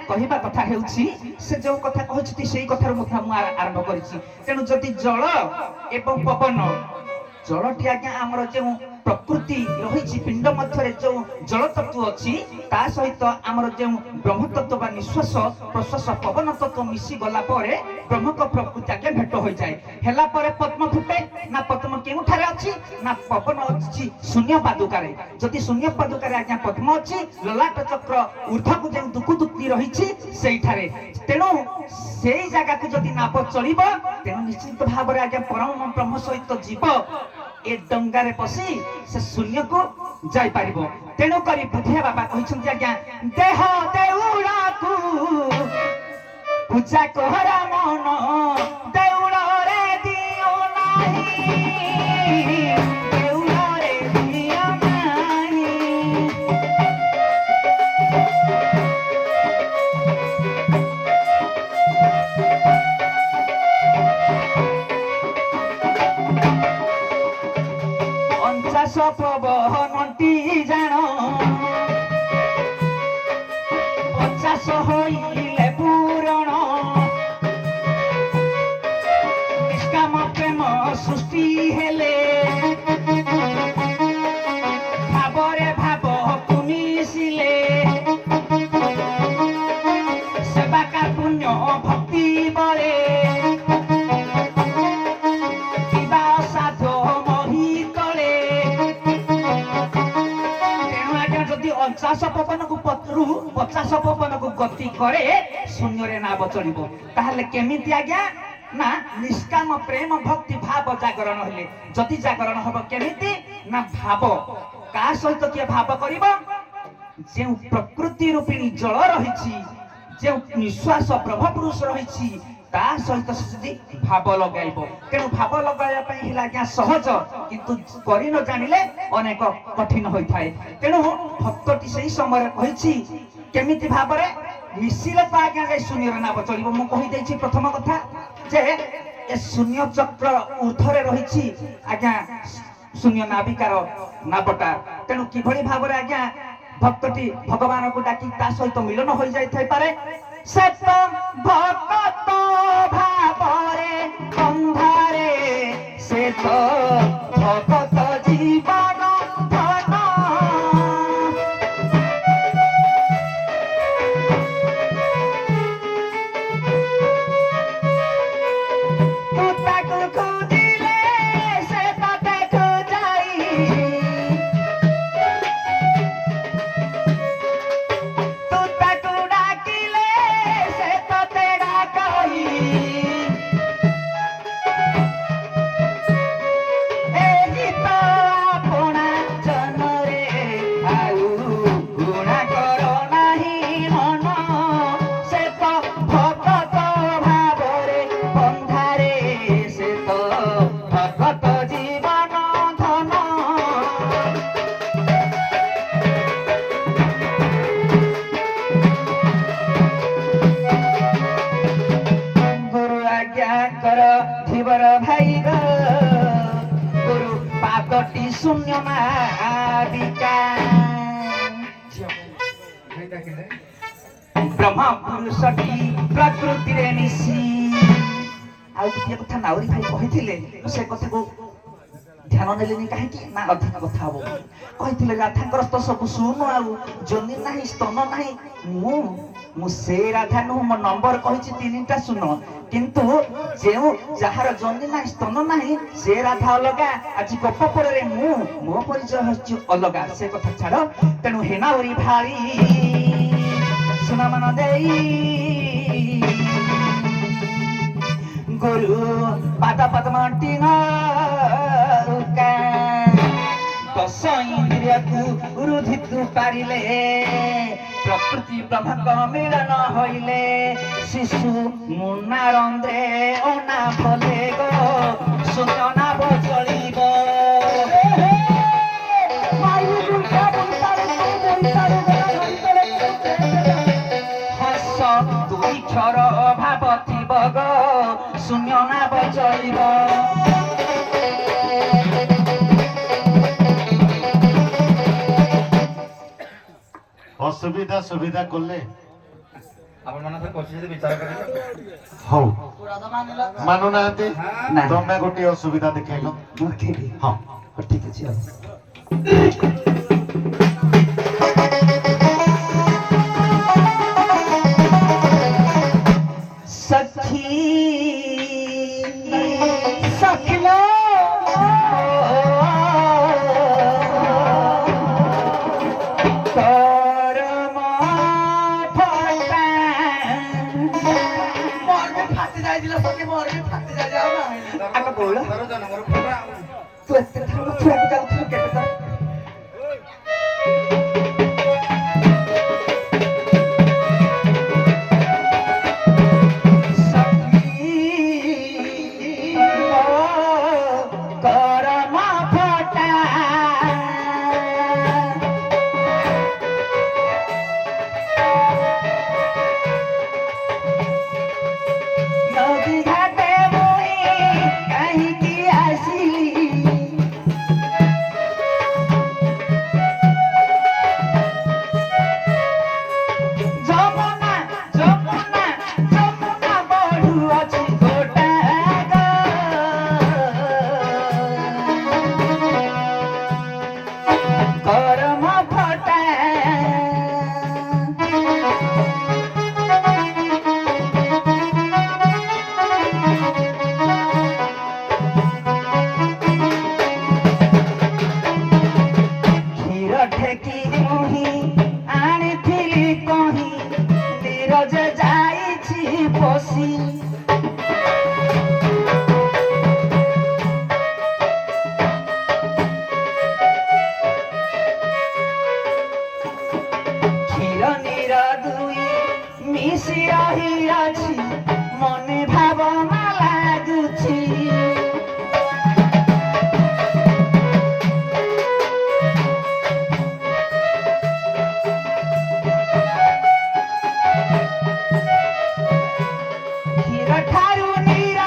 କହିବା କଥା ହେଉଛି ସେ ଯେଉଁ କଥା କହିଛନ୍ତି ସେଇ କଥାରୁ ମଧ୍ୟ ମୁଁ ଆରମ୍ଭ କରିଛି ତେଣୁ ଯଦି ଜଳ ଏବଂ ପବନ ଜଳଟି ଆଜ୍ଞା ଆମର ଯେଉଁ ପ୍ରକୃତି ରହିଛି ପିଣ୍ଡ ମଧ୍ୟରେ ଯେଉଁ ଜଳ ତତ୍ତ୍ୱ ଅଛି ତା ସହିତ ଆମର ଯେଉଁ ବ୍ରହ୍ମ ତତ୍ତ୍ୱ ବା ନିଶ୍ୱାସ ପ୍ରଶ୍ୱାସ ପବନ ତତ୍ତ୍ୱ ମିଶି ଗଲା ପରେ ବ୍ରହ୍ମଙ୍କ ପ୍ରକୃତି ଆଜ୍ଞା ଭେଟ ହୋଇଯାଏ ହେଲା ପରେ ପଦ୍ମ ଫୁଟେ ନା ପଦ୍ମ କେଉଁଠାରେ ଅଛି ନା ପବନ ଅଛି ଶୂନ୍ୟ ପାଦୁକାରେ ଯଦି ଶୂନ୍ୟ ପାଦୁକାରେ ଆଜ୍ଞା ପଦ୍ମ ଅଛି ଲଲାଟ ଚକ୍ର ଊର୍ଦ୍ଧ୍ୱକୁ ଯେଉଁ ଦୁକୁଦୁକି ରହିଛି ସେଇଠାରେ ତେଣୁ ସେଇ ଜାଗାକୁ ଯଦି ନାବ ଚଳିବ ତେଣୁ ନିଶ୍ଚିତ ଭାବରେ ଆଜ୍ଞା ପରମ ବ୍ରହ୍ମ ସହିତ ଯିବ ଏ ଡଙ୍ଗାରେ ବସି ସେ ଶୂନ୍ୟକୁ ଯାଇପାରିବ ତେଣୁ କରି ବୁଦ୍ଧିଆ ବାବା କହିଛନ୍ତି ଆଜ୍ଞା ଦେହ ଦେଉଳକୁ ପୂଜା କର ମନ ଦେଉଳରେ ଦିଅ ନାହିଁ ଦେଉଳରେ ଦିଅ ନାହିଁ ପବନଟି ଜାଣ 50 ହୋଇଲେ ପୂରଣ ନିଷ୍କାମ ପ୍ରେମ ସୃଷ୍ଟି ହେଲେ ଭାବରେ ଭାବକୁ ମିଶିଲେ ସେବା କାର୍ପୁଣ୍ୟ ଭକ୍ତି ବଳେ ଚାଷ ପବନକୁ ପତ୍ରୁ 50 ପବନକୁ ଗତି କରେ ଶୂନ୍ୟରେ ନାବ ଚଳିବ ତାହେଲେ କେମିତି ଆଜ୍ଞା ନା ନିଷ୍କାମ ପ୍ରେମ ଭକ୍ତି ଭାବ ଜାଗରଣ ହେଲେ ଯଦି ଜାଗରଣ ହବ କେମିତି ନା ଭାବ କାହା ସହିତ କିଏ ଭାବ କରିବ ଯେଉଁ ପ୍ରକୃତି ରୂପିଣୀ ଜଳ ରହିଛି ଯେଉଁ ନିଶ୍ୱାସ ବ୍ରହ୍ମ ପୁରୁଷ ରହିଛି ତା ସହିତ ଯଦି ଭାବ ଲଗାଇବ ତେଣୁ ଭାବ ଲଗାଇବା ପାଇଁ ହେଲେ ଆଜ୍ଞା ସହଜ କିନ୍ତୁ କରି ନ ଜାଣିଲେ ଅନେକ କଠିନ ହୋଇଥାଏ ତେଣୁ ଭକ୍ତଟି ସେହି ସମୟରେ କହିଛି କେମିତି ଭାବରେ ମିଶିଲେ ତ ଆଜ୍ଞା ଯାଇ ଶୂନ୍ୟର ନାବ ଚଳିବ ମୁଁ କହିଦେଇଛି ପ୍ରଥମ କଥା ଯେ ଏ ଶୂନ୍ୟ ଚକ୍ର ଊର୍ଦ୍ଧ୍ୱରେ ରହିଛି ଆଜ୍ଞା ଶୂନ୍ୟ ନାବିକାର ନାବଟା ତେଣୁ କିଭଳି ଭାବରେ ଆଜ୍ଞା ଭକ୍ତଟି ଭଗବାନଙ୍କୁ ଡାକି ତା ସହିତ ମିଳନ ହୋଇଯାଇଥାଇପାରେ ସେ ତ ଭକ୍ତ ଭାବରେ ବନ୍ଧାରେ ସେ ତ ଭକ୍ତ ଜୀବନ ଧନ ତୁ ତାକୁ ଖୋଜିଲେ ସେ ତତେ ଖୋଜାଇ ତୁ ତାକୁ ଡାକିଲେ ସେ ତତେ ଡାକଇ ଏହି ତ ଆପଣା ଜନରେ ଆଉ ଗୁଣା କର ନାହିଁ ମନ ସେ ତ ଭକ୍ତ ଭାବରେ ବନ୍ଧାରେ ସେ ତ ଭକ୍ତ ଜୀବନ ଧନ ଗୁରୁ ଆଜ୍ଞା କର ଧୀବର ଭାଇ ଗ ଗୁରୁ ପାଦଟି ଶୂନ୍ୟ ନାବିକା ବ୍ରହ୍ମ ପୁରୁଷଟି ପ୍ରକୃତିରେ ମିଶି ଆଉ ଗୋଟିଏ କଥା ନାଉରୀ ଭାଇ କହିଥିଲେ ସେ କଥାକୁ ଧ୍ୟାନ ନେଲେନି କାହିଁକି ନା ଅଧିକ କଥା ହବ କହିଥିଲେ ରାଧାଙ୍କର ତ ସବୁ ଶୁଣୁ ଆଉ ଜନି ନାହିଁ ସ୍ତନ ନାହିଁ ମୁଁ ସେ ରାଧା ନୁହଁ ମୋ ନମ୍ବର କହିଛି 3ଟା ଶୁଣ କିନ୍ତୁ ଯେଉଁ ଯାହାର ଜନି ନାହିଁ ସ୍ତନ ନାହିଁ ସେ ରାଧା ଅଲଗା ଆଜି ଗୋପପୁରରେ ମୋ ପରିଚୟ ହେଉଛି ଅଲଗା ସେ କଥା ଛାଡ ତେଣୁ ହେନାଉରି ଭାଳି ସୁନା ମାନ ଦେଇ ଗୁରୁ ପାଦ ପଦ୍ମଟି ଦଶ ଇନ୍ଦ୍ରିୟକୁ ରୁଧିତୁ ପାରିଲେ ପ୍ରକୃତି ବ୍ରହ୍ମଙ୍କ ମିଳନ ହଇଲେ ଶିଶୁ ମୁନା ରନ୍ଧ୍ରେ ଅନା ଭଲେ ଗো ଶୂନ୍ୟ ନାବ ଚଳିବ ହସ ଦୁଇ କ୍ଷର ଅଭାବ ଥିବ ଗো ଶୂନ୍ୟ ନାବ ଚଳିବ ଅସୁବିଧା ସୁବିଧା କଲେ ଆପଣମାନେ ତ କୋଚିରେ ବିଚାର କରିବେ ହଉ ପୁରା ତ ମାନିଲ ମାନୁନାହାନ୍ତି ନା। ତମେ ଗୋଟିଏ ଅସୁବିଧା ଦେଖେଇଲ ହଁ ଠିକ ଅଛି ଆଉ सखी सखलो मोर भी फाटी जाय दिला सके मोर भी फाटी जाय जाओ ना आका बोल ଜନମର ପୁରା तू एते थांब थोड़ा जाऊ केते कर মনে ভাবনা লাগুছি ক্ষীর ঠারু নীর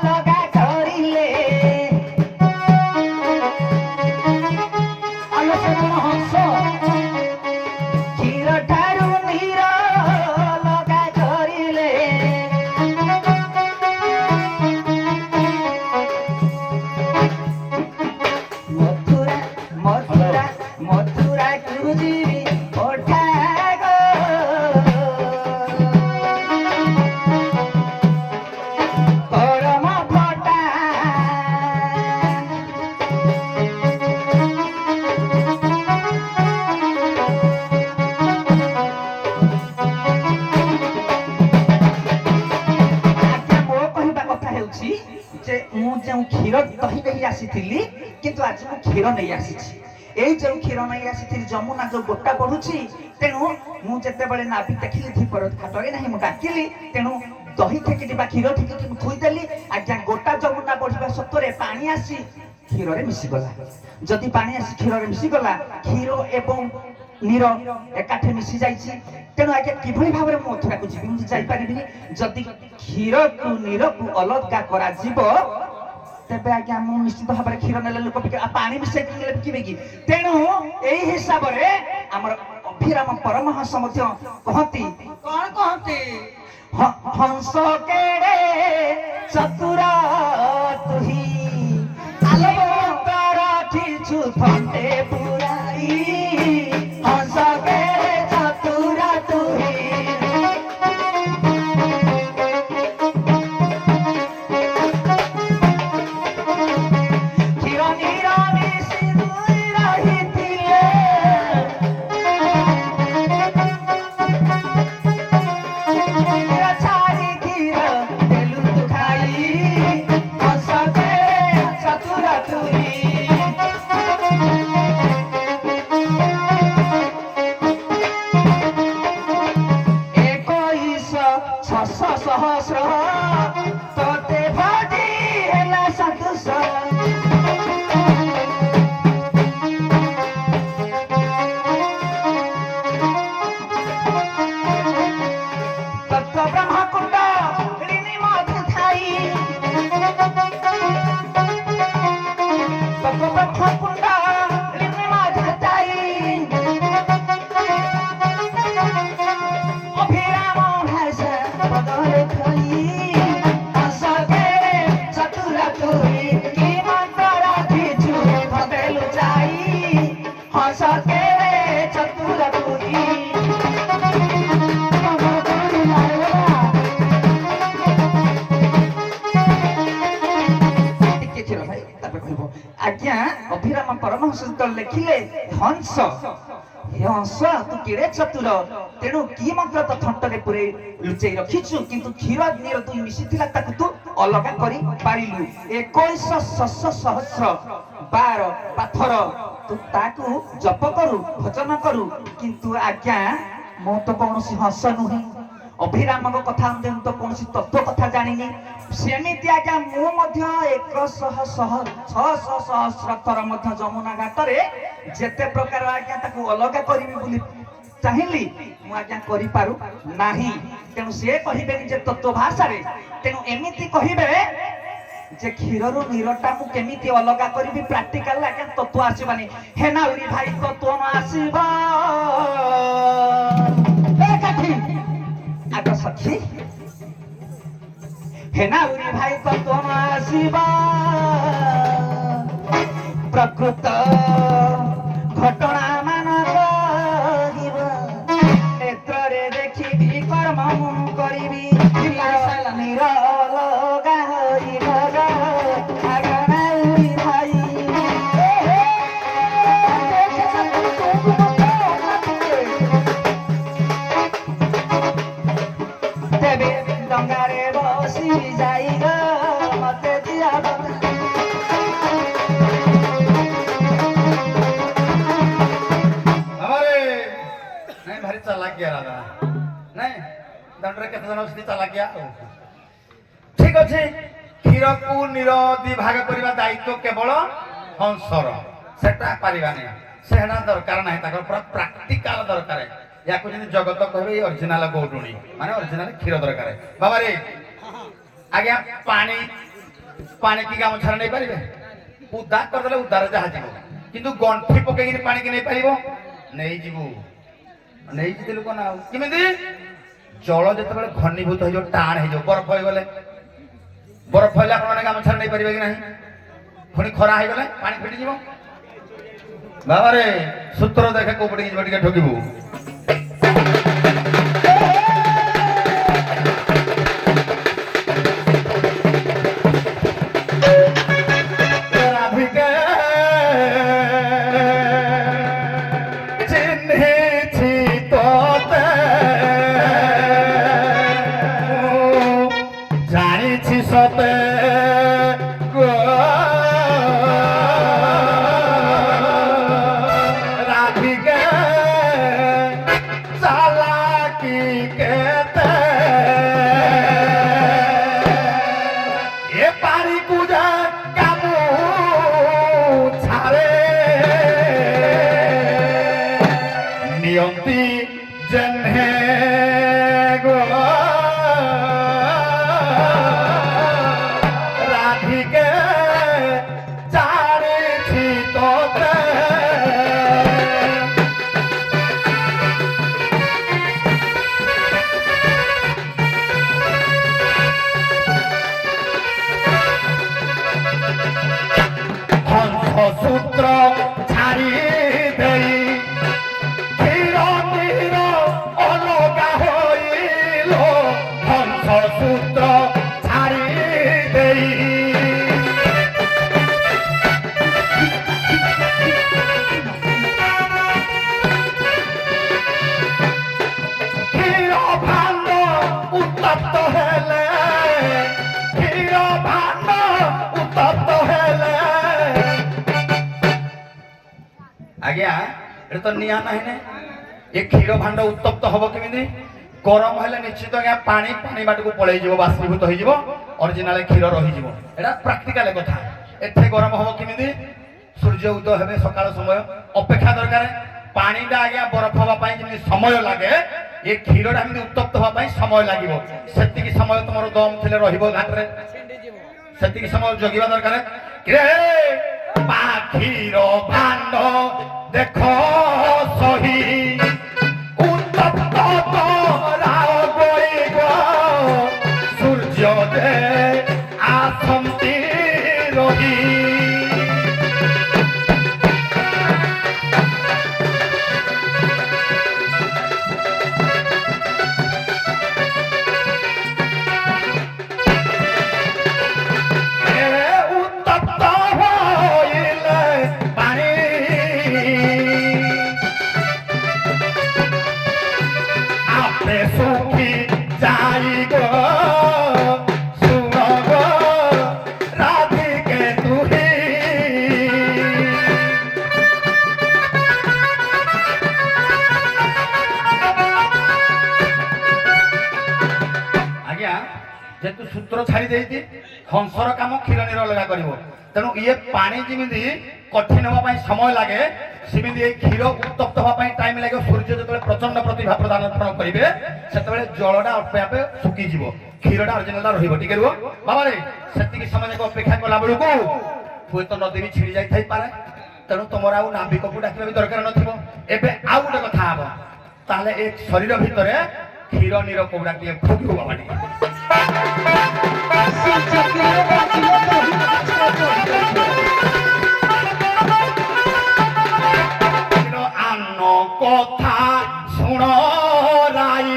লগা ধরিলে আলোচনা হংস ক্ষীর ঠারু নীর লগা ধরিলে মথুরা মথুরা মথুরা গুরুজীবি ওঠা গো পরম ফটা ଆଜ୍ଞା ମୋ କହିବା କଥା ହେଉଛି ଯେ ମୁଁ ଯେଉଁ କ୍ଷୀର ଦହି ନେଇ ଆସିଥିଲି କିନ୍ତୁ ଆଜି ମୁଁ କ୍ଷୀର ନେଇ ଆସିଛି ଏଇ ଯେଉଁ କ୍ଷୀର ନେଇ ଆସିଥିଲି ଯମୁନା ଯୋଉ ଗୋଟା ବଢୁଛି ତେଣୁ ମୁଁ ଯେତେବେଳେ ନାଭି ଦେଖିଲି ଧୀପର ଘାଟରେ ନାହିଁ ମୁଁ ଡାକିଲି ତେଣୁ ଦହି ଠେକିଟି ବା କ୍ଷୀର ଠେକିଟି ମୁଁ ଥୋଇଦେଲି ଆଜ୍ଞା ଗୋଟା ଯମୁନା ବଢିବା ସତ୍ତ୍ୱରେ ପାଣି ଆସି କ୍ଷୀରରେ ମିଶିଗଲା ଯଦି ପାଣି ଆସି କ୍ଷୀରରେ ମିଶିଗଲା କ୍ଷୀର ଏବଂ ନୀର ଏକାଠି ମିଶି ଯାଇଛି ତେଣୁ ଆଜ୍ଞା କିଭଳି ଭାବରେ ମୁଁ ମଥୁରାକୁ ଯିବି ମୁଁ ଯାଇପାରିବିନି ଯଦି କ୍ଷୀରକୁ ନୀରକୁ ଅଲଗା କରାଯିବ ତେବେ ଆଜ୍ଞା ମୁଁ ନିଶ୍ଚିତ ଭାବରେ କ୍ଷୀର ନେଲେ ଲୋକ ବିକିବେ ପାଣି ମିଶେଇକି ନେଲେ ବିକିବେ କି ତେଣୁ ଏଇ ହିସାବରେ ଆମର ଅଭିରାମ ପରମହଂସ ମଧ୍ୟ କହନ୍ତି କଣ କହନ୍ତି ହଂସ କେଡେ ଚତୁର ତୁହି ଆଲୋ ଫଣ୍ଡେ ପୁରାଇ ହସକେ ଚତୁରା ତୁହି କ୍ଷୀର ନୀର ମିଶି ଦୁଇ ରହିଥିଲେ କ୍ଷୀର ଛାଡ଼ି କ୍ଷୀର ଦେଲୁ ତୁ ଖାଇ ହସକେ ଚତୁରା ତୁହି ଛଅଶହ ସହସ୍ର ତୋତେ ଭଜି ହେଲା ସଦୃଶ ତତ୍ତ୍ୱ ବ୍ରହ୍ମକୁଣ୍ଡ ঋণୀ ମଧୁ ଥାଇ ତତ୍ତ୍ୱ ବ୍ରହ୍ମକୁଣ୍ଡ ঋଣୀ ମଧୁ ଥାଇ ଅଭିରାମ ଭାଷା ପଦରେ ଥଇ ହସକେ ଚତୁରା ତୁହି କି ମନ୍ତ୍ର ରାଖିଛୁ ଭଦେଲୁ ଯାଇ ହସକେ ଚତୁରା ତୁହି ଟିକେ କ୍ଷୀର ଭାଇ ତାପରେ କହିବ ଆଜ୍ଞା ଅଭିରାମ ପରମହଂସ ଯେତେବେଳେ ଲେଖିଲେ ହଂସ ହେ ହଂସ ତୁ କେଡ଼େ ଚତୁର ତେଣୁ କି ମନ୍ତ୍ର ତ ଥଣ୍ଟରେ ପୁରେଇ ଲୁଚେଇ ରଖିଛୁ କିନ୍ତୁ କ୍ଷୀର ନୀର ଦୁଇ ମିଶିଥିଲା ତାକୁ ତୁ ଅଲଗା କରି ପାରିଲୁ 21 ସହସ୍ର 12 ପାଥର ତୁ ତାକୁ ଜପ କରୁ ଭଜନ କରୁ କିନ୍ତୁ ଆଜ୍ଞା ମୁଁ ତ କୌଣସି ହଂସ ନୁହେଁ ଅଭିରାମଙ୍କ କଥା ଅନୁଯାୟୀ ମୁଁ ତ କୌଣସି ତତ୍ତ୍ୱ କଥା ଜାଣିନି ସେମିତି ଆଜ୍ଞା ମୁଁ ମଧ୍ୟ 600 ସହସ୍ର ଥର ମଧ୍ୟ ଯମୁନା ଘାଟରେ ଯେତେ ପ୍ରକାର ଆଜ୍ଞା ତାକୁ ଅଲଗା କରିବି ବୋଲି ଚାହିଁଲି ମୁଁ ଆଜ୍ଞା କରିପାରୁ ନାହିଁ ତେଣୁ ସେ କହିବେନି ଯେ ତତ୍ତ୍ୱ ଭାଷାରେ ତେଣୁ ଏମିତି କହିବେ ଯେ କ୍ଷୀରରୁ ନୀରଟା ମୁଁ କେମିତି ଅଲଗା କରିବି ପ୍ରାକ୍ଟିକାଲ ଆଜ୍ଞା ତତ୍ତ୍ୱ ଆସିବାନି ହେନାଉରି ଭାଇ ତତ୍ତ୍ୱ ନ ଆସିବ ଆଗ ସଖୀ ହେନାଉରି ଭାଇ ତତ୍ତ୍ୱ ନ ଆସିବ ପ୍ରକୃତ ଘଟଣା ମାନ କହିବ ନେତ୍ରରେ ଦେଖିବି କର୍ମ ମୁଁ କରିବି ନିରଲଗା ହୋଇ ଭଗ ଆଗନାଉରି ଭାଇ ତେବେ ଡଙ୍ଗାରେ ବସି ଯାଇ ମତେ ଦିଆ ନାଇଁ ଭାରି ଚାଲାକିଆ ରାଧା ନାଇଁ ଦଣ୍ଡରେ କେତେ ଜଣ ଅଛନ୍ତି ଚାଲାକିଆ ଠିକ ଅଛି କ୍ଷୀରକୁ ନୀର ଦି ଭାଗ କରିବା ଦାୟିତ୍ୱ କେବଳ ହଂସର ସେଟା ପାରିବାନି ସେଟା ଦରକାର ନାହିଁ ତାଙ୍କର ପୁରା ପ୍ରାକ୍ଟିକାଲ ଦରକାର ୟାକୁ ଯେମିତି ଜଗତ କହିବେ ଏଇ ଅରିଜିନାଲ ଗୌଡୁଣୀ ମାନେ ଅରିଜିନାଲ କ୍ଷୀର ଦରକାର ବାବାରେ ଆଜ୍ଞା ପାଣି ପାଣି କି ଗାମୁଛାରେ ନେଇପାରିବେ ଉଦା କରିଦେଲେ ଉଦାରେ ଯାହା ଯିବ କିନ୍ତୁ ଗଣ୍ଠି ପକେଇକି ପାଣିକି ନେଇପାରିବ ନେଇଯିବୁ ନେଇଯିବୁ କଣ ଆଉ କେମିତି ଜଳ ଯେତେବେଳେ ଘନୀଭୂତ ହେଇଯିବ ଟାଣ ହେଇଯିବ ବରଫ ହେଇଗଲେ ବରଫ ହେଲେ ଆପଣ ଗାମୁଛାରେ ନେଇପାରିବେ କି ନାହିଁ ପୁଣି ଖରା ହେଇଗଲେ ପାଣି ଫିଟିଯିବ ବାବାରେ ସୂତ୍ର ଦେଖେ କୋଉ ପଟେ ଯିବ ଟିକେ ଠକିବୁ সূত্র ତ ନିଆଁ ନାହିଁ ନା ଏ କ୍ଷୀର ଭାଣ୍ଡ ଉତ୍ତପ୍ତ ହବ କେମିତି ଗରମ ହେଲେ ନିଶ୍ଚିତ ଆଜ୍ଞା ପାଣି ବାଟକୁ ପଳେଇ ଯିବ ବାଷ୍ପୀଭୂତ ହେଇଯିବ ଅରିଜିନାଲ କ୍ଷୀର ରହିଯିବ ଏଟା ପ୍ରାକ୍ଟିକାଲ କଥା ଏତେ ଗରମ ହବ କେମିତି ସୂର୍ଯ୍ୟ ଉଦୟ ହେବେ ସକାଳ ସମୟ ଅପେକ୍ଷା ଦରକାର ପାଣିଟା ଆଜ୍ଞା ବରଫ ହବା ପାଇଁ ଯେମିତି ସମୟ ଲାଗେ ଏ କ୍ଷୀରଟା ଏମିତି ଉତ୍ତପ୍ତ ହବା ପାଇଁ ସମୟ ଲାଗିବ ସେତିକି ସମୟ ତମର ଦମ ଥିଲେ ରହିବ ଘାଟରେ ସେତିକି ସମୟ ଜଗିବା ଦରକାର କ୍ଷୀର ଭାଣ୍ଡ ଦେଖ ସହି ଉତ୍ତପ୍ତ ସୂର୍ଯ୍ୟ ଦେ ଆସନ୍ତି ରହି যেহেতু সূত্র ছাড়ি দিয়েছি হংসর কাম ক্ষীর নির অলগা করব তেণু ইয়ে পানি যেমি কঠিন হওয়া সময় লাগে সেমি এই ক্ষীর উত্তপ্ত হওয়া টাইম লাগে সূর্য যেত প্রচন্ড প্রতিভা প্রদান করবে সেতবে জলটা অল্পে আপে শুকিযোগ ক্ষীরটা অরিজিনালটা রহব ঠিক রুহ বাবারে সেতিকি সময় অপেক্ষা কলা বেড়ে হুয়েত নদী বি ছিড়ি যাই থাইপারে তেণু তোমার আউ নাবিকু ডাকিবা দরকার নথিব এবে আউ গোটে কথা হব তাহলে এই শরীর ভিতরে ক্ষীর নির কৌড়া দিয়ে ফুকিব বাবা টিকে আন্ন কথা শুণ রাই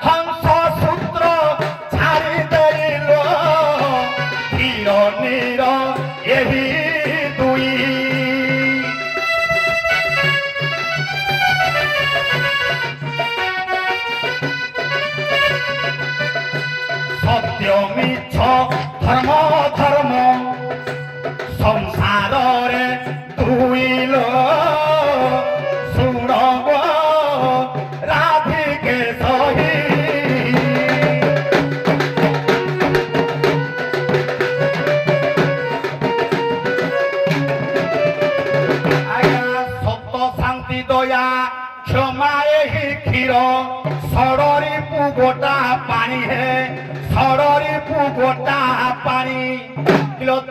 হংস সূত্র ছাড়ি দেইল ক্ষীর নির এই দুই সত্য মিছ ধর্ম ধর্ম সংসারে দুইল শুণব রাধিকে সহি আজ্ঞা সত্য শান্তি দয়া ক্ষমা এই ক্ষীর সড়রি পুগোটা পানি হে সড়রি পুগোটা পানি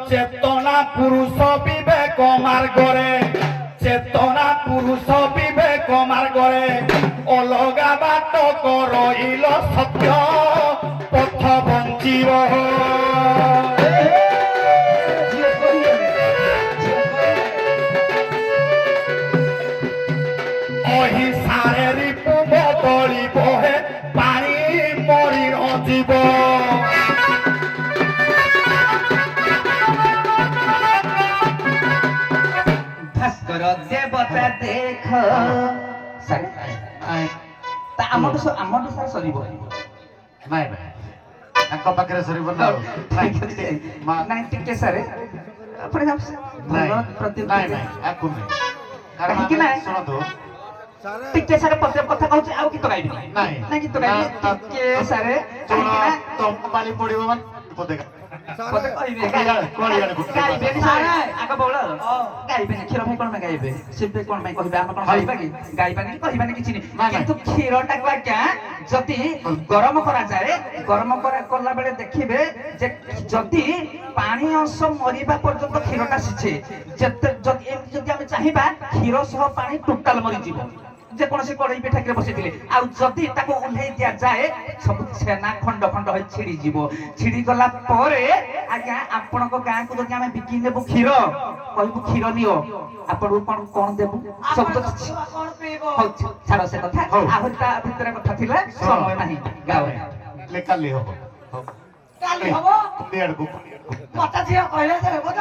চেতনা পুরুষ বিবেক মার্গরে চেতনা পুরুষ বিবেক মার্গরে অলগা বাট করইল সত্য পথ বঞ্চিব অহিংসারে রিপু বদলিব হে পানি মরি নজিব ভাস্কর দেবতা দেখ ସାର୍ ତା ଆମଠୁ ସାର୍ ସରିବ ନାଇଁ ନାଇଁ ତାଙ୍କ ପାଖରେ ସରିବ ନା ନାଇଁ ଟିକେ ସାର୍ ଆପଣ ନାଇଁ ନାଇଁ ଆକୁ ନାଇଁ କାହିଁକି ନା ଶୁଣନ୍ତୁ ଟିକେ ସାର୍ ପଦେ କଥା କହୁଛି ଆଉ ଗୀତ ଗାଇବି ନାଇଁ ନାଇଁ ଗୀତ ଗାଇବି ଟିକେ ସାର୍ ଶୁଣ ତମ ପାଣି ପଡିବ ମାନେ ପଦେ ପଦେ କହିବେ ଗାଇବେନି ସାର୍ ଆଗ ବଉଳ ଗାଇବେନି କ୍ଷୀର ଭାଇ କଣ ପାଇଁ ଗାଇବେ ଶିବେ କଣ ପାଇଁ କହିବେ ଆମେ କଣ ଗାଇବା କି ଗାଇବାନି କହିବାନି କିଛି ନାହିଁ କିନ୍ତୁ କ୍ଷୀରଟାକୁ ଆଜ୍ଞା ଯଦି ଗରମ କରାଯାଏ ଗରମ କଲା ବେଳେ ଦେଖିବେ ଯେ ଯଦି ପାଣି ଅଂଶ ମରିବା ପର୍ଯ୍ୟନ୍ତ କ୍ଷୀରଟା ସିଝେ ଯଦି ଆମେ ଚାହିଁବା କ୍ଷୀର ସହ ପାଣି ଟୋଟାଲ ମରିଯିବ ଯେକୌଣସି କଡ଼େଇ ପିଠାକିରେ ବସିଥିଲେ ଆଉ ଯଦି ତାକୁ ଓହ୍ଲେଇ ଦିଆଯାଏ ସବୁ ଛେନା ଖଣ୍ଡ ଖଣ୍ଡ ହୋଇ ଛିଡ଼ିଯିବ ଛିଡ଼ି ଗଲା ପରେ ଆଜ୍ଞା ଆପଣଙ୍କ ଗାଁକୁ ଯଦି ଆମେ ବିକି ନେବୁ କ୍ଷୀର କହିବୁ କ୍ଷୀର ନିଅ ଆପଣଙ୍କୁ କଣ କଣ ଦେବୁ ସବୁ ତ ହଉ ଛାଡ଼ ସେ କଥା ଆହୁରି ତା ଭିତରେ କଥା ଥିଲା ସମୟ ନାହିଁ ଗାଁ କାଲି ହବ କାଲି ହବ ଦିଆଡକୁ ମତେ ଝିଅ କହିଲେ ଯେ ହେବ ତ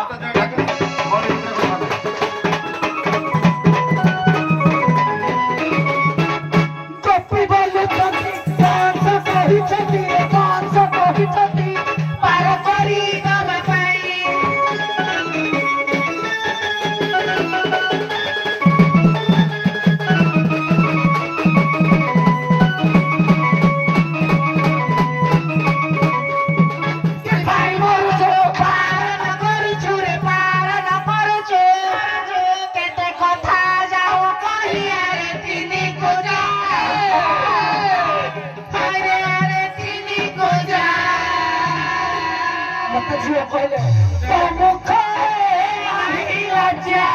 ଝିଅ କହିଲେ ତୋ ମୁଖରେ ନାହିଁ ଲଜ୍ଜା।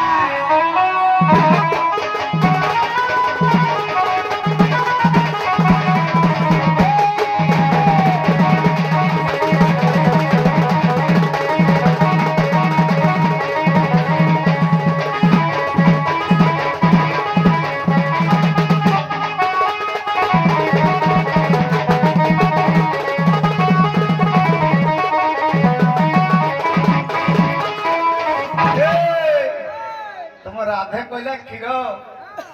ତମ ରାଧେ କହିଲା କ୍ଷୀର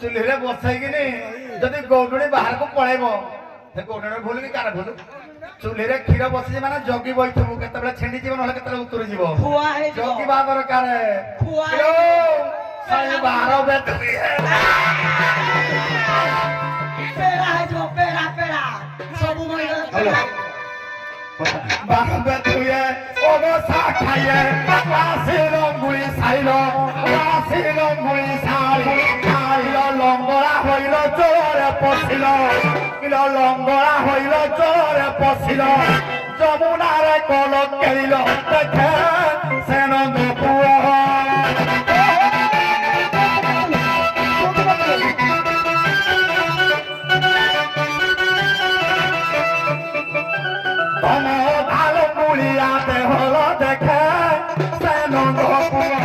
ଚୁଲିରେ ବସେଇକିନି ଯଦି ଗୌଡୁଣୀ ବାହାରକୁ ପଳେଇବ ସେ ଗୌଡୁଣୀ ଭୁଲ କି କାର ଭୁଲ ଚୁଲିରେ କ୍ଷୀର ବସିଛି ମାନେ ଜଗି ବଇଥିବୁ କେତେବେଳେ ଛିଣ୍ଡି ଯିବ ନହେଲେ କେତେବେଳେ ଉତୁରି ଯିବ ଖୁଆ ହେଇଯିବ। ଜଗିବା ଦରକାର ଖୁଆ ଶହେ ବାର ବେତୁରୀ ପେଡ଼ା ହେଇଯିବ ପେଡ଼ା ପେଡ଼ା ସବୁ ମରିଗଲେ ବାର ବେତୁଏ অবসা খাইয়ে রাশির মুড়ি সাইল রাশির মুড়ি সাই খাইল লঙ্গড়া হইল চোরে পশিল লঙ্গড়া হইল চোরে পশিল যমুনারে কল কেলিল দেখে সেন দুপুয় তম ঢাল মুড়িয়াতে হলো দেখে সেন দুপুয়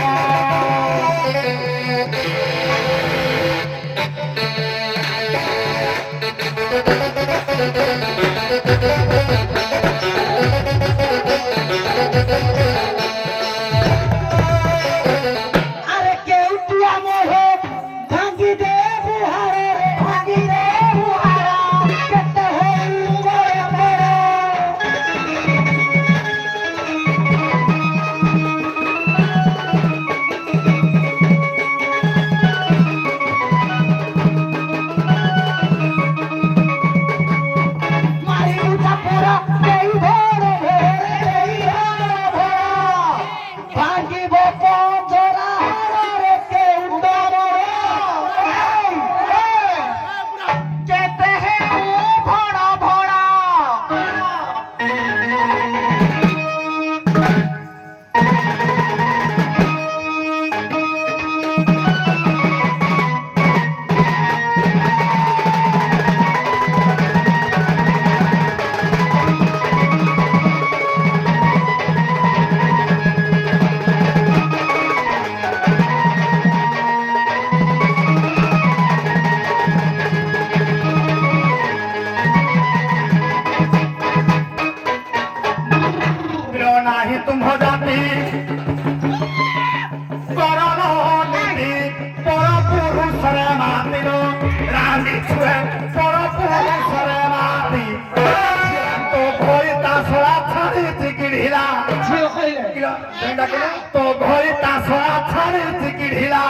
আরে কেউটিয়া মোহ ভাঙ্গি দে বুহারে রে ভাঙ্গি দে বুহারা কেতে হই গরে মেরে মারি উঠা পুরা দেই ভরে ভরে দেই ভরে ভরা ভাঙ্গিব পঞ্জরা হারে কেউটা মরে কেতে হে ভরা ভরা नाही तुम जाती করণ নীতি পরপুরুষরে মাতিল রানী ছুয়ে পরপুরুষরে মাতি তো ভই তাছড়া ছাড়ি চিকিড়িলা ঝিও কইলে তো ভই তাছড়া ছাড়ি চিকিড়িলা